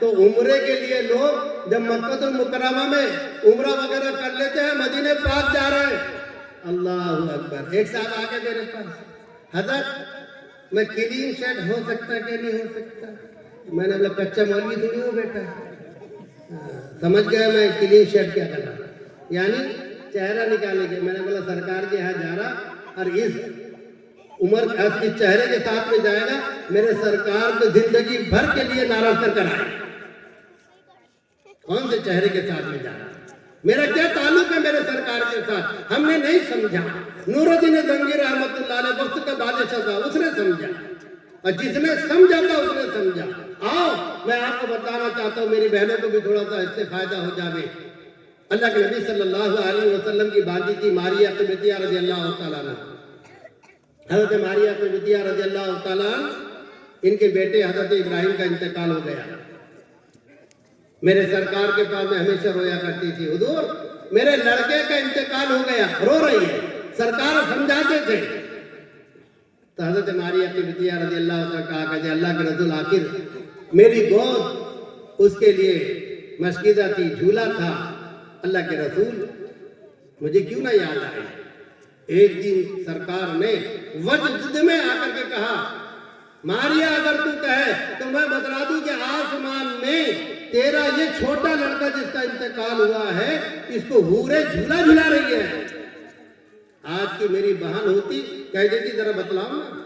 تو عمرے کے لیے لوگ جب مکہ المکرمہ میں عمرہ وغیرہ کر لیتے ہیں مدینہ پاک جا رہے ہیں. اللہ اکبر. ایک صاحب آگے میرے پاس, حضرت میں کلین شرٹ ہو سکتا کہ نہیں ہو سکتا؟ میں نے بولا کچا مولوی تو نہیں ہو بیٹا. سمجھ گیا میں کلین شرٹ کیا کرنا, یعنی چہرہ نکالنے کے. میں نے بولا سرکار کے یہاں جا رہا اور اس اس چہرے کے ساتھ میں جائے گا, میرے سرکار کو زندگی بھر کے لیے ناراض کر آئے. کون سے چہرے کے ساتھ میں جا رہا, میرا کیا تعلق ہے میرے سرکار کے ساتھ؟ ہم نے نہیں سمجھا. نور الدین زنگی رحمۃ اللہ علیہ وقت کا بادشاہ تھا, اس نے سمجھا, اور جس نے سمجھا تھا اس نے سمجھا. آؤ میں آپ کو بتانا چاہتا ہوں, میری بہنوں کو بھی تھوڑا سا اس سے فائدہ ہو جائے. اللہ کے نبی صلی اللہ علیہ وسلم کی بانجی تھی ماریہ قبطیہ رضی اللہ تعالیٰ عنہ. حضرت ماریہ قبطیہ رضی اللہ تعالیٰ عنہ, ان کے بیٹے حضرت ابراہیم کا انتقال ہو گیا. میرے سرکار کے پاس میں ہمیشہ رویا کرتی تھی, حضور میرے لڑکے کا انتقال ہو گیا. رو رہی ہے, سرکار سمجھاتے تھے. تو حضرت ماریہ قبطیہ رضی اللہ عنہ کہا کہ اللہ کے رسول آخر میری گود اس کے لیے مشکیزہ تھی, جھولا تھا. اللہ کے رسول مجھے کیوں نہ یاد آئے. ایک دن سرکار نے وجد میں آ کر کے کہا, ماریہ اگر تو کہے تو میں بتلا دوں کہ آسمان میں تیرا یہ چھوٹا لڑکا جس کا انتقال ہوا ہے اس کو حوریں جھولا جھلا رہی ہے. آج کی میری بہن ہوتی کہہ دیتی ذرا بتلاؤ نا,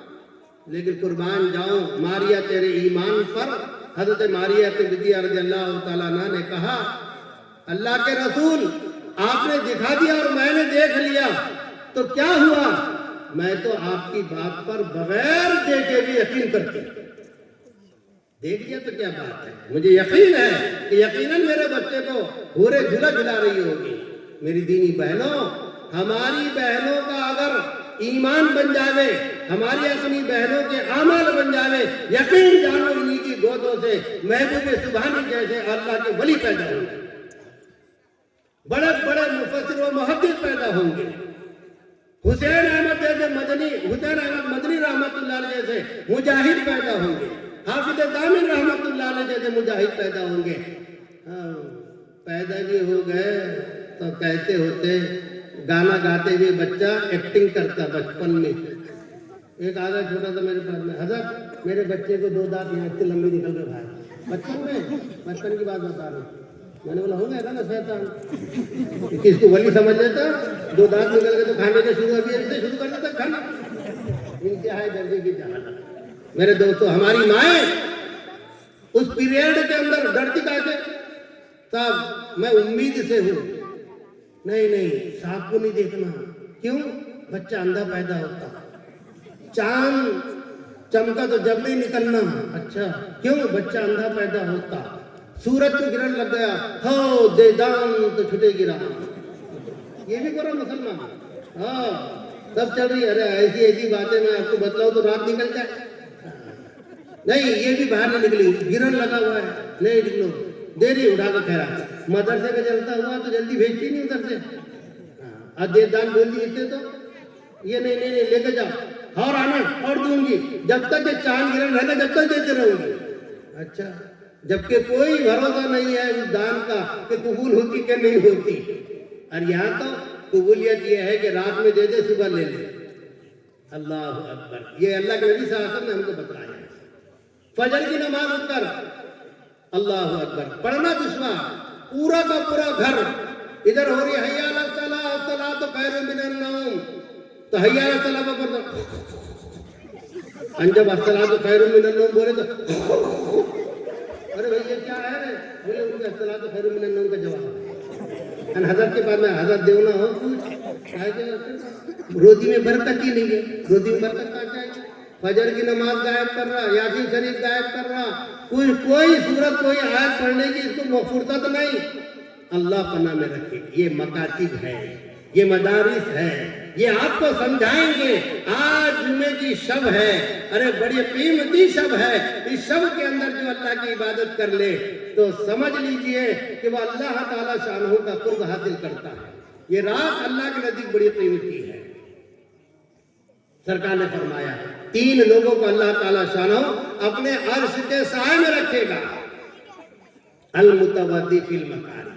لیکن قربان جاؤں ماریہ تیرے ایمان پر. حضرت ماریہ قبطیہ رضی اللہ تعالیٰ عنہ نے کہا, اللہ کے رسول آپ نے دکھا دیا اور میں نے دیکھ لیا تو کیا ہوا؟ میں تو آپ کی بات پر بغیر دیکھے بھی یقین کرتی ہوں. دیکھ لیا تو کیا بات ہے, مجھے یقین ہے کہ یقیناً میرے بچے کو حوریں جھولا جھلا رہی ہوگی. میری دینی بہنوں, ہماری بہنوں کا اگر ایمان بن جاوے, ہماری اپنی بہنوں کے اعمال بن جاوے, یقین جانو انہی کی گودوں سے محبوب سبحانی جیسے اللہ کے ولی پیدا ہوں گے, بڑے بڑے مفسر و محدث پیدا ہوں گے. حسین احمد مدنی رحمت اللہ علیہ جیسے مجاہد پیدا ہوں گے. حافظ دامن رحمت اللہ علیہ جیسے مجاہد پیدا ہوں گے. پیدا بھی ہو گئے تو کہتے ہوتے گانا گاتے ہوئے بچہ ایکٹنگ کرتا بچپن میں. ایک آگا چھوٹا تھا میرے پاس میں, حضرت میرے بچے کو 2 دانت یہاں سے لمبے نکل کے بھائی. بچپن کی بات بتا رہا ہوں. میں نے بولا ہو گیا نا شیطان, کس کو ولی سمجھ لیتا, 2 دانت نکل کے تو کھانے کا شروع شروع کر دیتا کھانا. انتہائی درجے کی جہالت. میرے دوستو, ہماری مائیں اس پیریڈ کے اندر ڈرتی کہتے تب میں امید سے ہوں, نہیں سانپ کو نہیں دیکھنا. کیوں؟ بچہ اندھا پیدا ہوتا. چاند چمکا تو جب نہیں نکلنا. اچھا کیوں؟ بچہ اندھا پیدا ہوتا. سورج کو گرہن لگ گیا, ہو دے دان تو چھٹے گرا. یہ بھی کرو مسلمان. ہاں سب چل رہی ہے. ارے ایسی باتیں میں آپ کو بتلاؤں تو رات نکل جائے. نہیں, یہ بھی باہر نہیں نکلی, گرہن لگا ہوا ہے, نہیں نکلو, دے اٹھا کے کہہ رہا. مدرسے کا چلتا ہوا تو جلدی بھیجتی نہیں ادھر سے. دے دان بول دی اتنے تو یہ نہیں لے کے جاؤ اور آنا اور دوں گی. جب تک یہ چاند گرہن رہتا جب تک دیتے رہوں گی. اچھا, جبکہ کوئی بھروسہ نہیں ہے اس دان کا کہ قبول ہوتی کہ نہیں ہوتی. اور یہاں تو قبولیت یہ ہے کہ رات میں دے دے صبح لے لے. اللہ اکبر. یہ اللہ کے نبی صلی اللہ علیہ وسلم نے ہم کو بتایا. فجر کی نماز اٹھ کر اللہ اکبر پڑھنا دشمن, پورا کا پورا گھر ادھر ہو رہی حی علی الصلاۃ الصلاۃ خیر من النوم, تو حی علی الصلاۃ پر جب الصلاۃ خیر من النوم بولے تو ارے بھائی یہ کیا ہے, بولے ان کا الصلاۃ خیر من النوم کا جواب. حضرت کے پاس میں حضرت دیو نہ ہو کچھ روزی میں برکت ہی نہیں ہے. روزی میں برکت کہاں چاہیے؟ فجر کی نماز غائب کر رہا, یاسین شریف غائب کر رہا, کوئی صورت کوئی آیت پڑھنے کی اس کو فرصت نہیں. اللہ پناہ میں رکھے. یہ مکاتب ہے, یہ مدارس ہے, یہ آپ کو سمجھائیں گے. آج جمعے کی شب ہے, ارے بڑی قیمتی شب ہے. اس شب کے اندر جو اللہ کی عبادت کر لے تو سمجھ لیجئے کہ وہ اللہ تعالیٰ شانہ کا قرب حاصل کرتا ہے. یہ رات اللہ کے نزدیک بڑی قیمتی ہے. سرکار نے فرمایا 3 لوگوں کو اللہ تعالیٰ شانہ اپنے عرش کے سائے میں رکھے گا. المتوضی فی المکاری،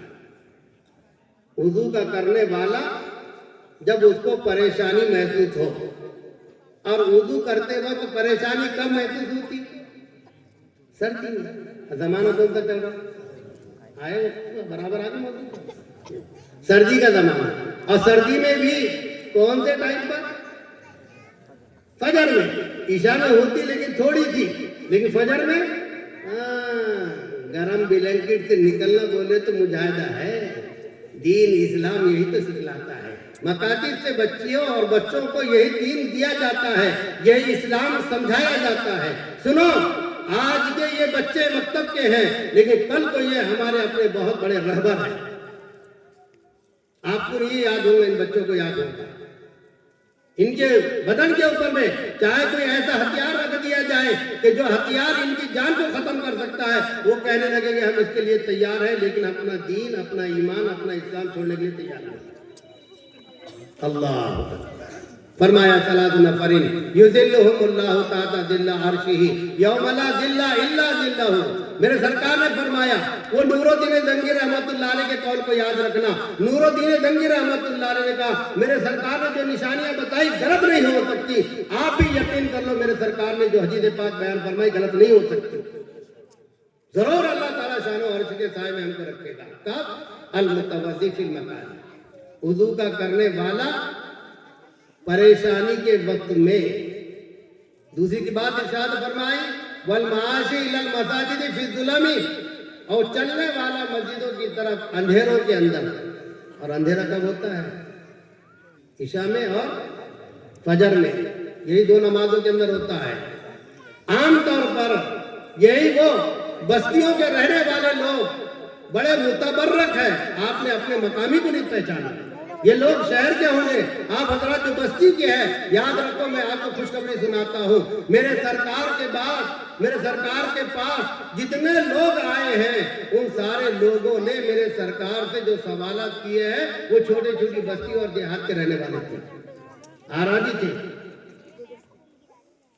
وضو کا کرنے والا جب اس کو پریشانی محسوس ہو، اور وضو کرتے وقت پریشانی کب محسوس ہوتی؟ سردی میں۔ زمانہ کون سا چل رہا آئے برابر آگے موجود، سردی کا زمانہ، اور سردی میں بھی کون سے ٹائم پر؟ فجر میں۔ عشاء میں ہوتی لیکن تھوڑی تھی، لیکن فجر میں گرم بلینکٹ سے نکلنا بولے تو مجاہدہ ہے۔ دین اسلام یہی تو سکھلاتا ہے، مکاتب سے بچیوں اور بچوں کو یہی دین دیا جاتا ہے، یہی اسلام سمجھایا جاتا ہے۔ سنو، آج کے یہ بچے مکتب کے ہیں، لیکن کل کو یہ ہمارے اپنے بہت بڑے رہبر ہیں۔ آپ کو یہ یاد ہوگا، ان بچوں کو یاد ہوگا، ان کے بدن کے اوپر میں چاہے کوئی ایسا ہتھیار رکھ دیا جائے کہ جو ہتھیار ان کی جان کو ختم کر سکتا ہے، وہ کہنے لگیں گے ہم اس کے لیے تیار ہیں، لیکن اپنا دین، اپنا ایمان، اپنا اسلام چھوڑنے کے لیے تیار نہیں۔ اللہ فرمایا ثلاث نفرین یذلہم اللہ تحت ظل عرشہ یوم لا ظل الا ظلہ۔ میرے سرکار نے فرمایا، وہ نور الدین زنگی رحمت اللہ علیہ کے قول کو یاد رکھنا۔ نور الدین زنگی رحمت اللہ علیہ نے کہا، میرے سرکار نے جو نشانیاں بتائی غلط نہیں ہو سکتی، آپ بھی یقین کر لو میرے سرکار نے جو حدیث پاک بیان فرمائی غلط نہیں ہو سکتی، ضرور اللہ تعالیٰ شان و عرش کے سائے میں ہم کو رکھے گا۔ کب؟ المتوضی فی المکاری، وضو کا کرنے والا پریشانی کے وقت میں۔ دوسری کی بات ارشاد فرمائی، والمعاشی الی المساجد فی الظلم، اور چلنے والا مسجدوں کی طرف اندھیروں کے اندر۔ اور اندھیرا کب ہوتا ہے؟ عشاء میں اور فجر میں، یہی دو نمازوں کے اندر ہوتا ہے۔ عام طور پر یہی وہ بستیوں کے رہنے والے لوگ بڑے متبرک ہیں، آپ نے اپنے مقامی کو نہیں پہچانا۔ یہ لوگ شہر کے ہوں گے، آپ حضرات جو بستی کے ہیں، یاد رکھو میں آپ کو خوشخبری سناتا ہوں، میرے سرکار کے بعد، میرے سرکار کے پاس جتنے لوگ آئے ہیں، ان سارے لوگوں نے میرے سرکار سے جو سوالات کیے ہیں وہ چھوٹی چھوٹی بستی اور دیہات کے رہنے والے تھے، آرادی تھے،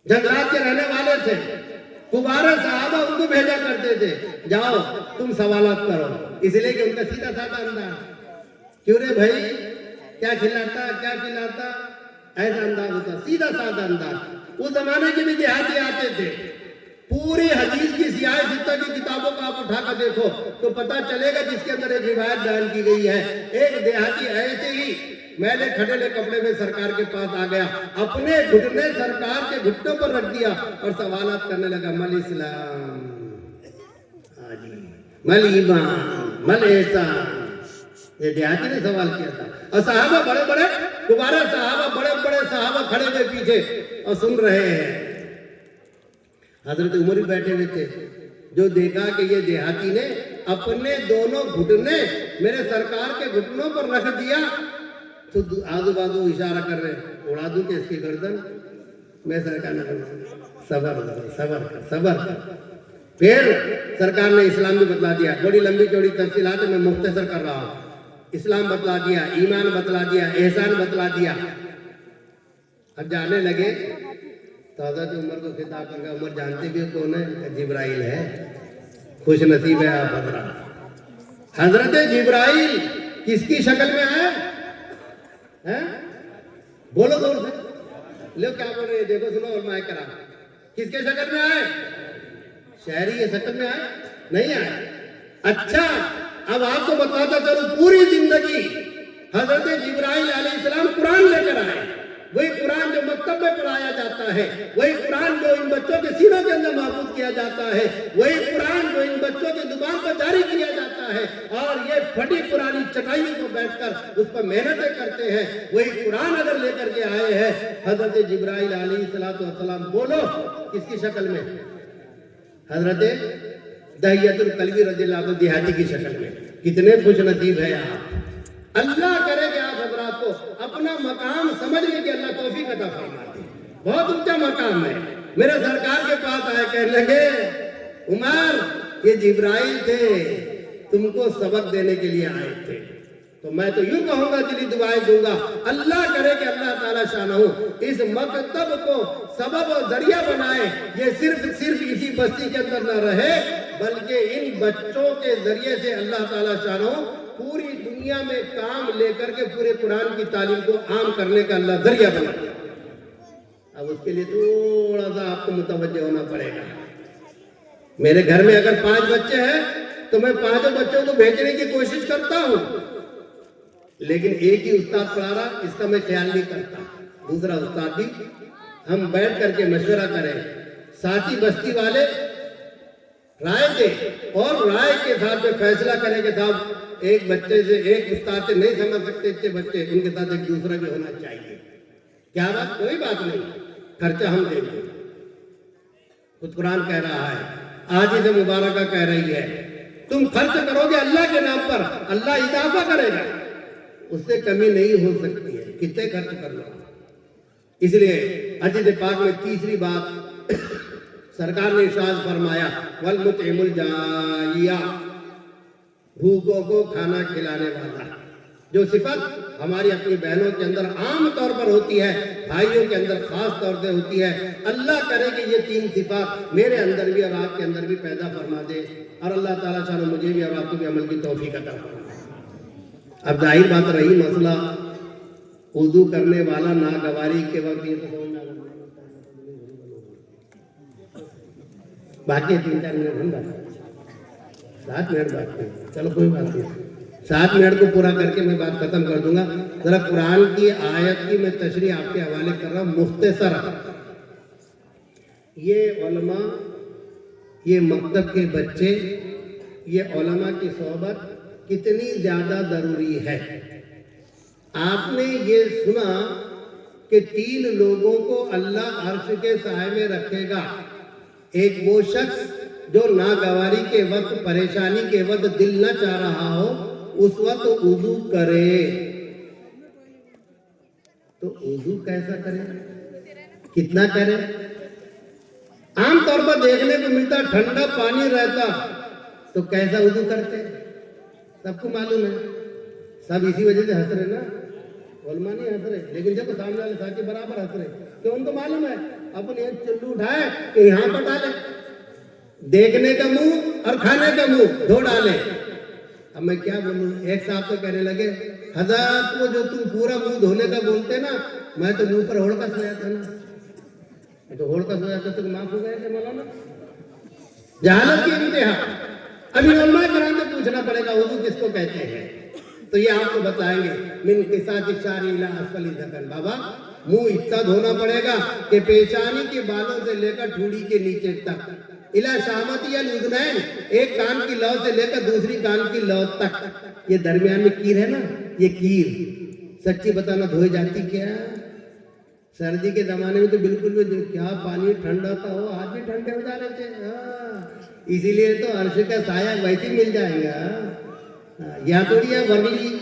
جنگلات کے رہنے والے تھے۔ کبار صحابہ ان کو بھیجا کرتے تھے، جاؤ تم سوالات کرو، اس لیے کہ ان کا سیدھا سادہ انداز، کیوں رے بھائی کیا کھلاتا کیا کھلاتا، ایسا انداز ہوتا، سیدھا سادہ انداز۔ اس زمانے کے بھی دیہاتی آتے تھے، پوری حدیث کی سیاہ ستہ کی کتابوں کو آپ اٹھا کر دیکھو تو پتہ چلے گا، جس کے اندر ایک روایت بیان کی گئی ہے، ایک دیہاتی ایسے ہی میلے کھٹیلے کپڑے میں سرکار کے پاس آ گیا، اپنے گھٹنے سرکار کے گھٹنوں پر رکھ دیا اور سوالات کرنے لگا، مل اسلام، مل ایمان، مل احسان۔ یہ دیہاتی نے سوال کیا تھا، اور صحابہ بڑے بڑے دوبارہ صحابہ بڑے بڑے صحابہ کھڑے ہوئے پیچھے اور سن رہے ہیں۔ حضرت عمر بھی بیٹھے ہوئے تھے، جو دیکھا کہ یہ دیہاتی نے اپنے دونوں گھٹنے میرے سرکار کے گھٹنوں پر رکھ دیا، تو آزو بازو اشارہ کر رہے، اڑا دوں کہ اس کی گردن، میں سرکار نے صبر صبر صبر۔ پھر سرکار نے اسلام بھی بتلا دیا، بڑی لمبی چوڑی تفصیلات میں مختصر کر رہا ہوں۔ اسلام بتلا دیا، ایمان بتلا دیا، احسان بتلا دیا۔ اب جانے لگے تو حضرت عمر کو خطاب کر کے، عمر جانتے بھی کون ہے؟ جبرائیل ہے، خوش نصیب ہے آپ حضرات۔ حضرت جبرائیل کس کی شکل میں آئے؟ بولو دور سے، لوگ کیا بول رہے ہیں؟ دیکھو سنو علماء کرام، کس کے شکل میں آئے؟ شہری کے شکل میں آئے نہیں آئے؟ اچھا اب آپ کو بتاتا چلو، پوری زندگی حضرت جبرائیل علیہ السلام قرآن لے کر آئے، وہی قرآن جو مکتب میں پڑھایا جاتا ہے، وہی قرآن جو ان بچوں کے سینوں کے اندر محفوظ کیا جاتا ہے، وہی قرآن جو ان بچوں کی زبان پر جاری کیا جاتا ہے، اور یہ پھٹی پرانی چٹائیوں کو بیٹھ کر اس پر محنتیں کرتے ہیں، وہی قرآن اگر لے کر کے آئے ہیں حضرت جبرائیل علیہ السلام، بولو کس کی شکل میں؟ حضرت دہیت القلبی رضی اللہ عنہ دیہاتی کی شکل میں۔ کتنے خوش نصیب ہے آپ، اللہ کرے کہ آپ حضرات کو اپنا مقام سمجھنے کی اللہ توفیق عطا فرمائے۔ بہت اونچا مقام ہے۔ میرے سرکار کے پاس آئے، کہنے لگے عمر یہ جبرائیل تھے، تم کو سبق دینے کے لیے آئے تھے۔ تو میں تو یوں کہوں گا، دلی دعائیں دوں گا، اللہ کرے کہ اللہ تعالیٰ شانہ اس مکتب کو سبب اور ذریعہ بنائے، یہ صرف اسی بستی کے اندر نہ رہے بلکہ ان بچوں کے ذریعے سے اللہ تعالیٰ شانہ پوری دنیا میں کام لے کر کے پورے قرآن کی تعلیم کو عام کرنے کا اللہ ذریعہ بنا. اب اس کے لیے تھوڑا سا آپ کو متوجہ ہونا پڑے گا. میرے گھر میں اگر 5 بچے ہیں تو میں 5 بچوں کو بھیجنے کی کوشش کرتا ہوں, لیکن ایک ہی استاد پڑھا رہا اس کا میں خیال نہیں کرتا. دوسرا استاد بھی ہم بیٹھ کر کے مشورہ کریں, ساتھی بستی والے رائے دیں اور رائے کے ساتھ میں فیصلہ کریں کہ صاحب ایک بچے سے ایک استاد سے نہیں سمجھ سکتے اتنے بچے, ان کے ساتھ ایک دوسرا بھی ہونا چاہیے. کیا بات؟ کوئی بات نہیں, خرچہ ہم دیں گے. خود قرآن کہہ رہا ہے, آج سے مبارکہ کہہ رہی ہے تم خرچ کرو گے اللہ کے نام پر, اللہ اضافہ کرے گا, اس سے کمی نہیں ہو سکتی ہے. کتنے خرچ کر لو. اس لیے حدیث پاک میں تیسری بات سرکار نے ارشاد فرمایا والمطعم الجائع, بھوکوں کو کھانا کھلانے والا. جو صفت ہماری اپنی بہنوں کے اندر عام طور پر ہوتی ہے, بھائیوں کے اندر خاص طور سے ہوتی ہے, اللہ کرے کہ یہ 3 صفات میرے اندر بھی اور آپ کے اندر بھی پیدا فرما دے, اور اللہ تعالیٰ شاء مجھے بھی اور آپ کو بھی عمل کی توفیق عطا فرمائے. اب ظاہر بات رہی مسئلہ وضو کرنے والا ناگواری کے وقت, یہ تو باقی 3-4 منٹ ہم بات 7 منٹ بات کریں, چلو کوئی بات نہیں, 7 منٹ کو پورا کر کے میں بات ختم کر دوں گا. ذرا قرآن کی آیت کی میں تشریح آپ کے حوالے کر رہا ہوں مختصر. یہ علماء, یہ مکتب کے بچے, یہ علماء کی صحبت کتنی زیادہ ضروری ہے. آپ نے یہ سنا کہ 3 لوگوں کو اللہ عرش کے سائے میں رکھے گا. ایک وہ شخص جو ناگواری کے وقت, پریشانی کے وقت دل نہ چاہ رہا ہو, اس وقت وضو کرے. تو وضو کیسا کرے, کتنا کرے؟ عام طور پر دیکھنے کو ملتا ٹھنڈا پانی رہتا تو کیسا وضو کرتے, سب کو معلوم ہے. سب اسی وجہ سے ہنس رہے نا, علماء نہیں ہنس رہے, لیکن جب سامنے والے ساتھی برابر ہنس رہے تو ان کو معلوم ہے. اپنے ایک چلو اٹھائے کہ یہاں پر ڈالے, دیکھنے کا منہ اور کھانے کا منہ دو ڈالے. اب میں کیا بولوں, ایک صاحب تو کہنے لگے حضرت وہ جو تم پورا منہ دھونے کا بولتے نا, میں تو منہ پر ہوڑ کا سویا تھا نا, تو ہوڑ کا سویا تھا تو معاف ہو گئے تھے مولانا. جہالت کی انتہا. ابھی علماء کرام سے پوچھنا پڑے گا وضو کس کو کہتے ہیں, تو یہ آپ کو بتائیں گے. من قصاص الشعر الی اسفل الذقن, بابا منہ اتنا دھونا پڑے گا کہ پیشانی کے بالوں سے لے کر ٹھوڑی کے نیچے تک, الی شامتی الاذنین, ایک کان کی لو سے لے کر دوسری کان کی لو تک. یہ درمیان میں کیر ہے نا, یہ کیر سچی بتانا دھوئے جاتی کیا؟ سردی کے زمانے میں تو بالکل بھی کیا پانی ٹھنڈا تھا, ہو آج بھی ٹھنڈے ہو جا رہے تھے. اسی لیے تو عرش کا سایہ ویسے ہی مل جائے گا. یا تو یہ ورلی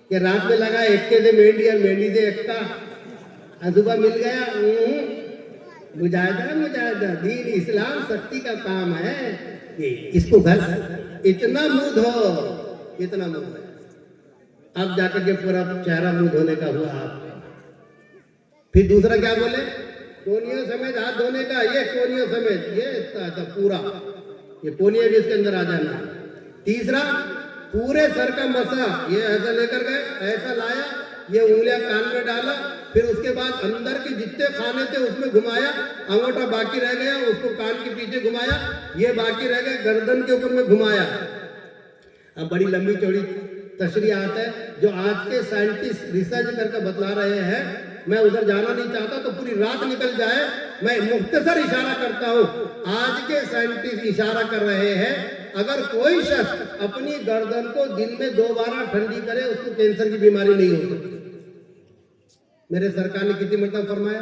کہ رات میں لگا ایک کے سے مینڈی اور مینڈی سے ایک کا, صبح مل گیا. مجاہدہ دین اسلام سختی کا کام ہے. اس کو گھر اتنا منہ دھو, اتنا منہ دھو, اب جا کر کے پورا چہرہ منہ دھونے کا ہوا آپ کا. پھر دوسرا کیا بولے, کونیوں سمیت ہاتھ دھونے کا, یہ کونیوں سمیت, یہ پورا, یہ کونیاں بھی اس کے اندر آ جانا. تیسرا پورے سر کا مسا, یہ ایسا لے کر گئے, ایسا لایا, یہ انگلیاں کان میں ڈالا, پھر اس کے بعد اندر کے جتنے کھانے تھے اس میں گھمایا, انگوٹھا باقی رہ گیا اس کو کان کے پیچھے گھمایا, یہ باقی رہ گیا گردن کے اوپر میں گھمایا. اب بڑی لمبی چوڑی تشریح آتا ہے جو آج کے سائنٹسٹ ریسرچ کر کے بتلا رہے ہیں. میں ادھر جانا نہیں چاہتا تو پوری رات نکل جائے, میں مختصر اشارہ کرتا ہوں. آج کے سائنٹسٹ اشارہ کر رہے ہیں اگر کوئی شخص اپنی گردن کو دن میں 2 بار ٹھنڈی کرے اس کو کینسر کی بیماری نہیں ہو سکتی. میرے سرکار نے کتنی مرتبہ فرمایا,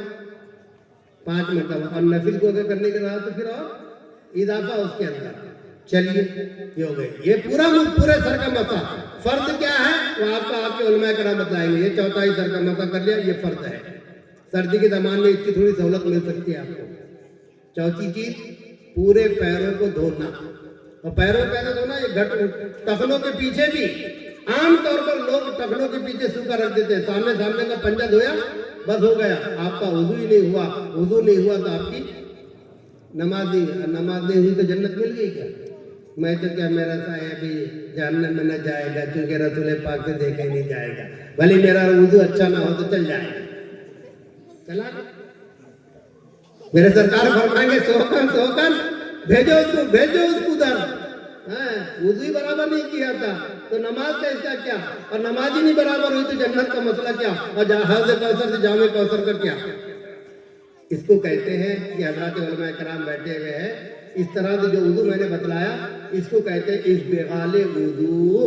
5 مرتبہ, اور نفل کو اگر کرنے کے رہا تو پھر اور اضافہ اس کے اندر. چلیے یہ ہو گئے, یہ پورے سر کا مسا. فرض کیا ہے وہ آپ کے علماء کرام بتائیں گے. یہ چوتھائی سر کا مسا کر لیا, یہ فرض ہے. سردی کے زمان میں اس کی تھوڑی سہولت مل سکتی ہے آپ کو. چوتھی چیز پورے پیروں کو دھونا, اور پیروں کو کیسے دھونا, یہ ٹخنوں کے پیچھے بھی. عام طور پر لوگ ٹخنوں کے پیچھے سوکھا رکھ دیتے ہیں, سامنے کا پنجہ دھویا بس ہو گیا, آپ کا وضو ہی نہیں ہوا. وضو نہیں ہوا تو آپ کی نماز نہیں ہوئی تو جنت مل گئی کیا؟ میں تو کیا میرا سایہ بھی جہنم میں نہ جائے گا کیونکہ رسول پاک سے دیکھا ہی نہیں جائے گا، بھلے میرا وضو اچھا نہ ہو تو چل جائے گا، چلا گا۔ میرے سرکار فرمائیں گے سو کر بھیجو اس کو ادھر، وضو ہی برابر نہیں کیا تھا تو نماز کا اس کا کیا، اور نماز ہی نہیں برابر ہوئی تو جنت کا مسئلہ کیا، اور حوض کوثر سے جام کوثر کا کیا۔ اس کو کہتے ہیں کہ حضرات علماء کرام بیٹھے ہوئے ہیں، اس طرح سے جو وضو میں نے بتلایا اس کو کہتے ہیں اسبغال وضو،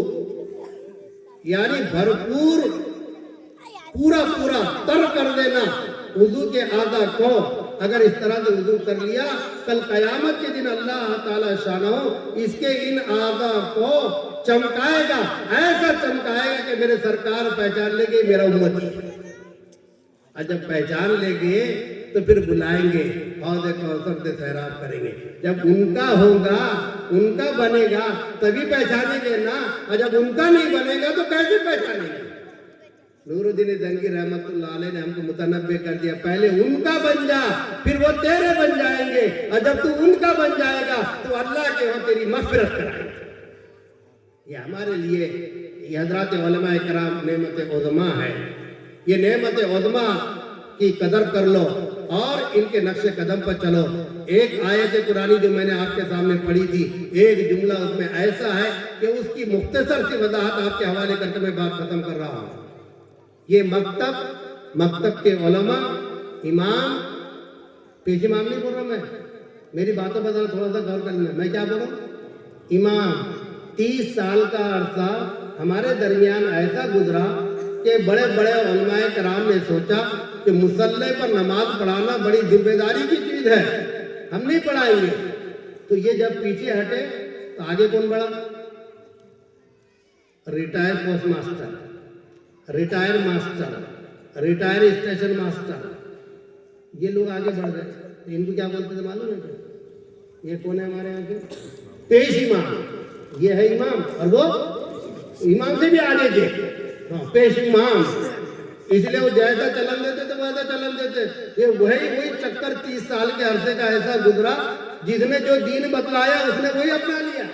یعنی بھرپور پورا تر کر دینا وضو کے اعضاء کو۔ اگر اس طرح سے وضو کر لیا کل قیامت کے دن اللہ تعالی شانہ اس کے ان اعضاء کو چمکائے گا، ایسا چمکائے گا کہ میرے سرکار پہچان لے گے میرا امتی ہے، اور جب پہچان لے گے تو پھر بلائیں گے حوض کوثر سے سیراب کریں گے، جب ان کا ہوگا ان کا بنے گا تبھی پہچانیں گے نا، اور جب ان کا نہیں بنے گا تو کیسے پہچانیں گے۔ نور الدین زنگی رحمت اللہ علیہ نے ہم کو متنبع کر دیا، پہلے ان کا بن جا پھر وہ تیرے بن جائیں گے، اور جب تو ان کا بن جائے گا تو اللہ کے ہاں تیری مغفرت کرائیں گے۔ یہ ہمارے لیے یہ حضرات علماء کرام نعمت عظما ہے، یہ نعمت عظما کی قدر کر لو اور ان کے نقش قدم پر چلو۔ ایک آیت قرآنی جو میں نے آپ کے سامنے پڑھی تھی، ایک جملہ اس میں ایسا ہے کہ اس کی مختصر سی وضاحت آپ کے حوالے کر کے میں بات ختم کر رہا ہوں۔ یہ مکتب کے علماء، امام، پیش امام نہیں بول رہا میں، میری باتوں پر تھوڑا سا غور کر لینا، میں کیا بول رہا ہوں؟ امام 30 سال کا عرصہ ہمارے درمیان ایسا گزرا کہ بڑے بڑے علماء کرام نے سوچا کہ مصلی پر نماز پڑھانا بڑی ذمہ داری کی چیز ہے، ہم نہیں پڑھائیں گے۔ تو یہ جب پیچھے ہٹے تو آگے کون بڑھا؟ Retire post master, retire master, retire station master, یہ لوگ آگے بڑھ گئے۔ ان کو کیا بولتے تھے معلوم ہے کیا؟ یہ کون ہے ہمارے یہاں کے؟ پیش امام، یہ ہے امام، اور وہ امام سے بھی آگے تھے، پیش امام۔ اس لیے وہ جیسا چلن دیتے تھے ویسا چلن دیتے۔ یہ وہی چکر 30 سال کے عرصے کا ایسا گزرا، جس نے جو دین بتلایا اس نے وہی اپنا لیا،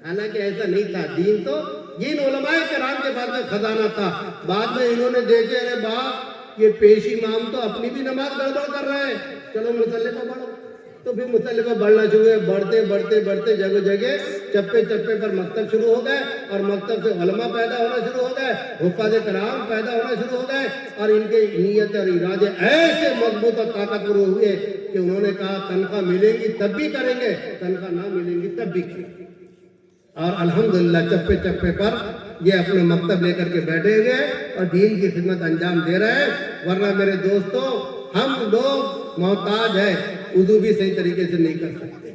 حالانکہ ایسا نہیں تھا۔ دین تو جن علماء کرام کے بعد میں خزانہ تھا، بعد میں انہوں نے دیکھے ارے باپ یہ پیش امام تو اپنی بھی نماز گڑبڑ کر رہے ہیں، چلو مصلی پر بڑھو۔ تو پھر مصلی پر بڑھنا شروع ہوئے، بڑھتے جگہ چپے پر مکتب شروع ہو گئے، اور مکتب سے علماء پیدا ہونا شروع ہو گئے، حفاظ کرام پیدا ہونا شروع ہو گئے، اور ان کے نیت اور ارادے ایسے مضبوط اور طاقتور ہوئے کہ انہوں نے کہا تنخواہ ملیں گی تب بھی کریں گے، تنخواہ نہ ملیں گی تب بھی کریں گے۔ اور الحمدللہ چپے پر یہ اپنے مکتب لے کر کے بیٹھے گئے اور دین کی خدمت انجام دے رہے ہیں۔ ورنہ میرے دوستو ہم لوگ محتاج ہیں، وضو بھی صحیح طریقے سے نہیں کر سکتے۔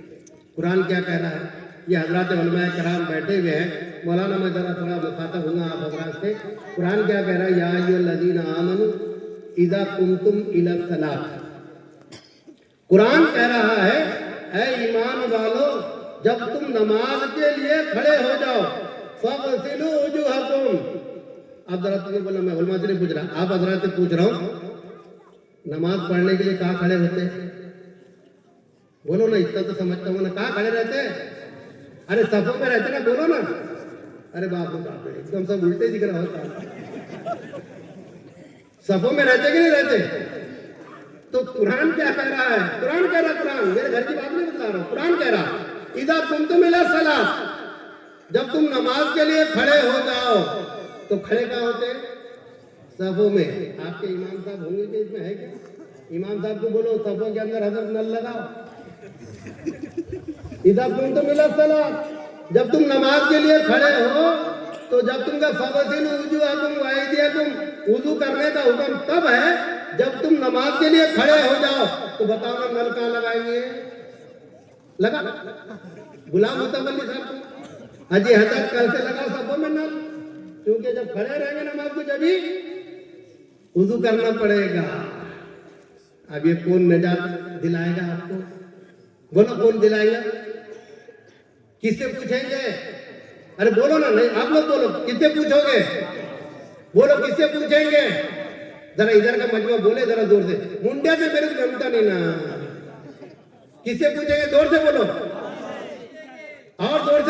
قرآن کیا کہہ رہا ہے؟ یہ حضرات علماء کرام بیٹھے ہوئے ہیں، مولانا میں ذرا تھوڑا مخاطب ہوں گا آپ حضرات سے۔ قرآن کیا کہہ رہا ہے؟ یا ایھا الذین آمنوا اذا قمتم الی الصلاۃ۔ قرآن کہہ رہا ہے اے ایمان والو جب تم نماز کے لیے کھڑے ہو جاؤ فاغسلوا وجوہکم۔ اب ذرا تم نے بولا میں علماء سے نہیں پوچھ رہا، آپ حضرات سے پوچھ رہا ہوں، نماز پڑھنے کے لیے کہاں کھڑے ہوتے ہیں؟ بولو نا، اتنا تو سمجھتا ہوں نا، کہاں کھڑے رہتے ہیں؟ ارے صفوں میں رہتے نا، بولو نا۔ ارے باپ رے ایک دم سب الٹے دکھ رہا ہوتا، صفوں میں رہتے کہ نہیں رہتے؟ تو قرآن کیا کہہ رہا ہے؟ قرآن کہہ رہا، قرآن میرے گھر کی بات نہیں بتا رہا ہوں، قرآن کہہ رہا اذا قمتم الی الصلاۃ، جب تم نماز کے لیے کھڑے ہو جاؤ تو کھڑے کہاں ہوتے ہیں؟ صفوں میں۔ آپ کے امام صاحب ہوں گے کہ اس میں ہے کیا؟ امام صاحب کو بولو صفوں کے اندر حضرت نل لگاؤ۔ اذا قمتم الی الصلاۃ، جب تم نماز کے لیے کھڑے ہو تو جب تم کا فاغسلوا وجوہکم وایدیکم، وضو کرنے کا حکم تب ہے جب تم نماز کے لیے کھڑے ہو جاؤ۔ تو بتاؤ نا نل کہاں لگائیں گے؟ لگا غلام متولی صاحب کو حجی حضرت کل سے لگاؤ صفوں میں نل، کیونکہ جب کھڑے رہیں گے نماز کو جبھی وضو کرنا پڑے گا۔ اب یہ کون نجات دلائے گا آپ کو؟ بولو کون دلائے گا؟ کس سے پوچھیں گے؟ ارے بولو نا، نہیں آپ لوگ بولو، کس سے پوچھو گے؟ بولو کس سے پوچھیں گے؟ ذرا ادھر کا مجموعہ بولے ذرا زور سے، منڈیا سے میرے کو جمتا نہیں نا، کس سے پوچھیں گے؟ زور سے بولو، اور زور سے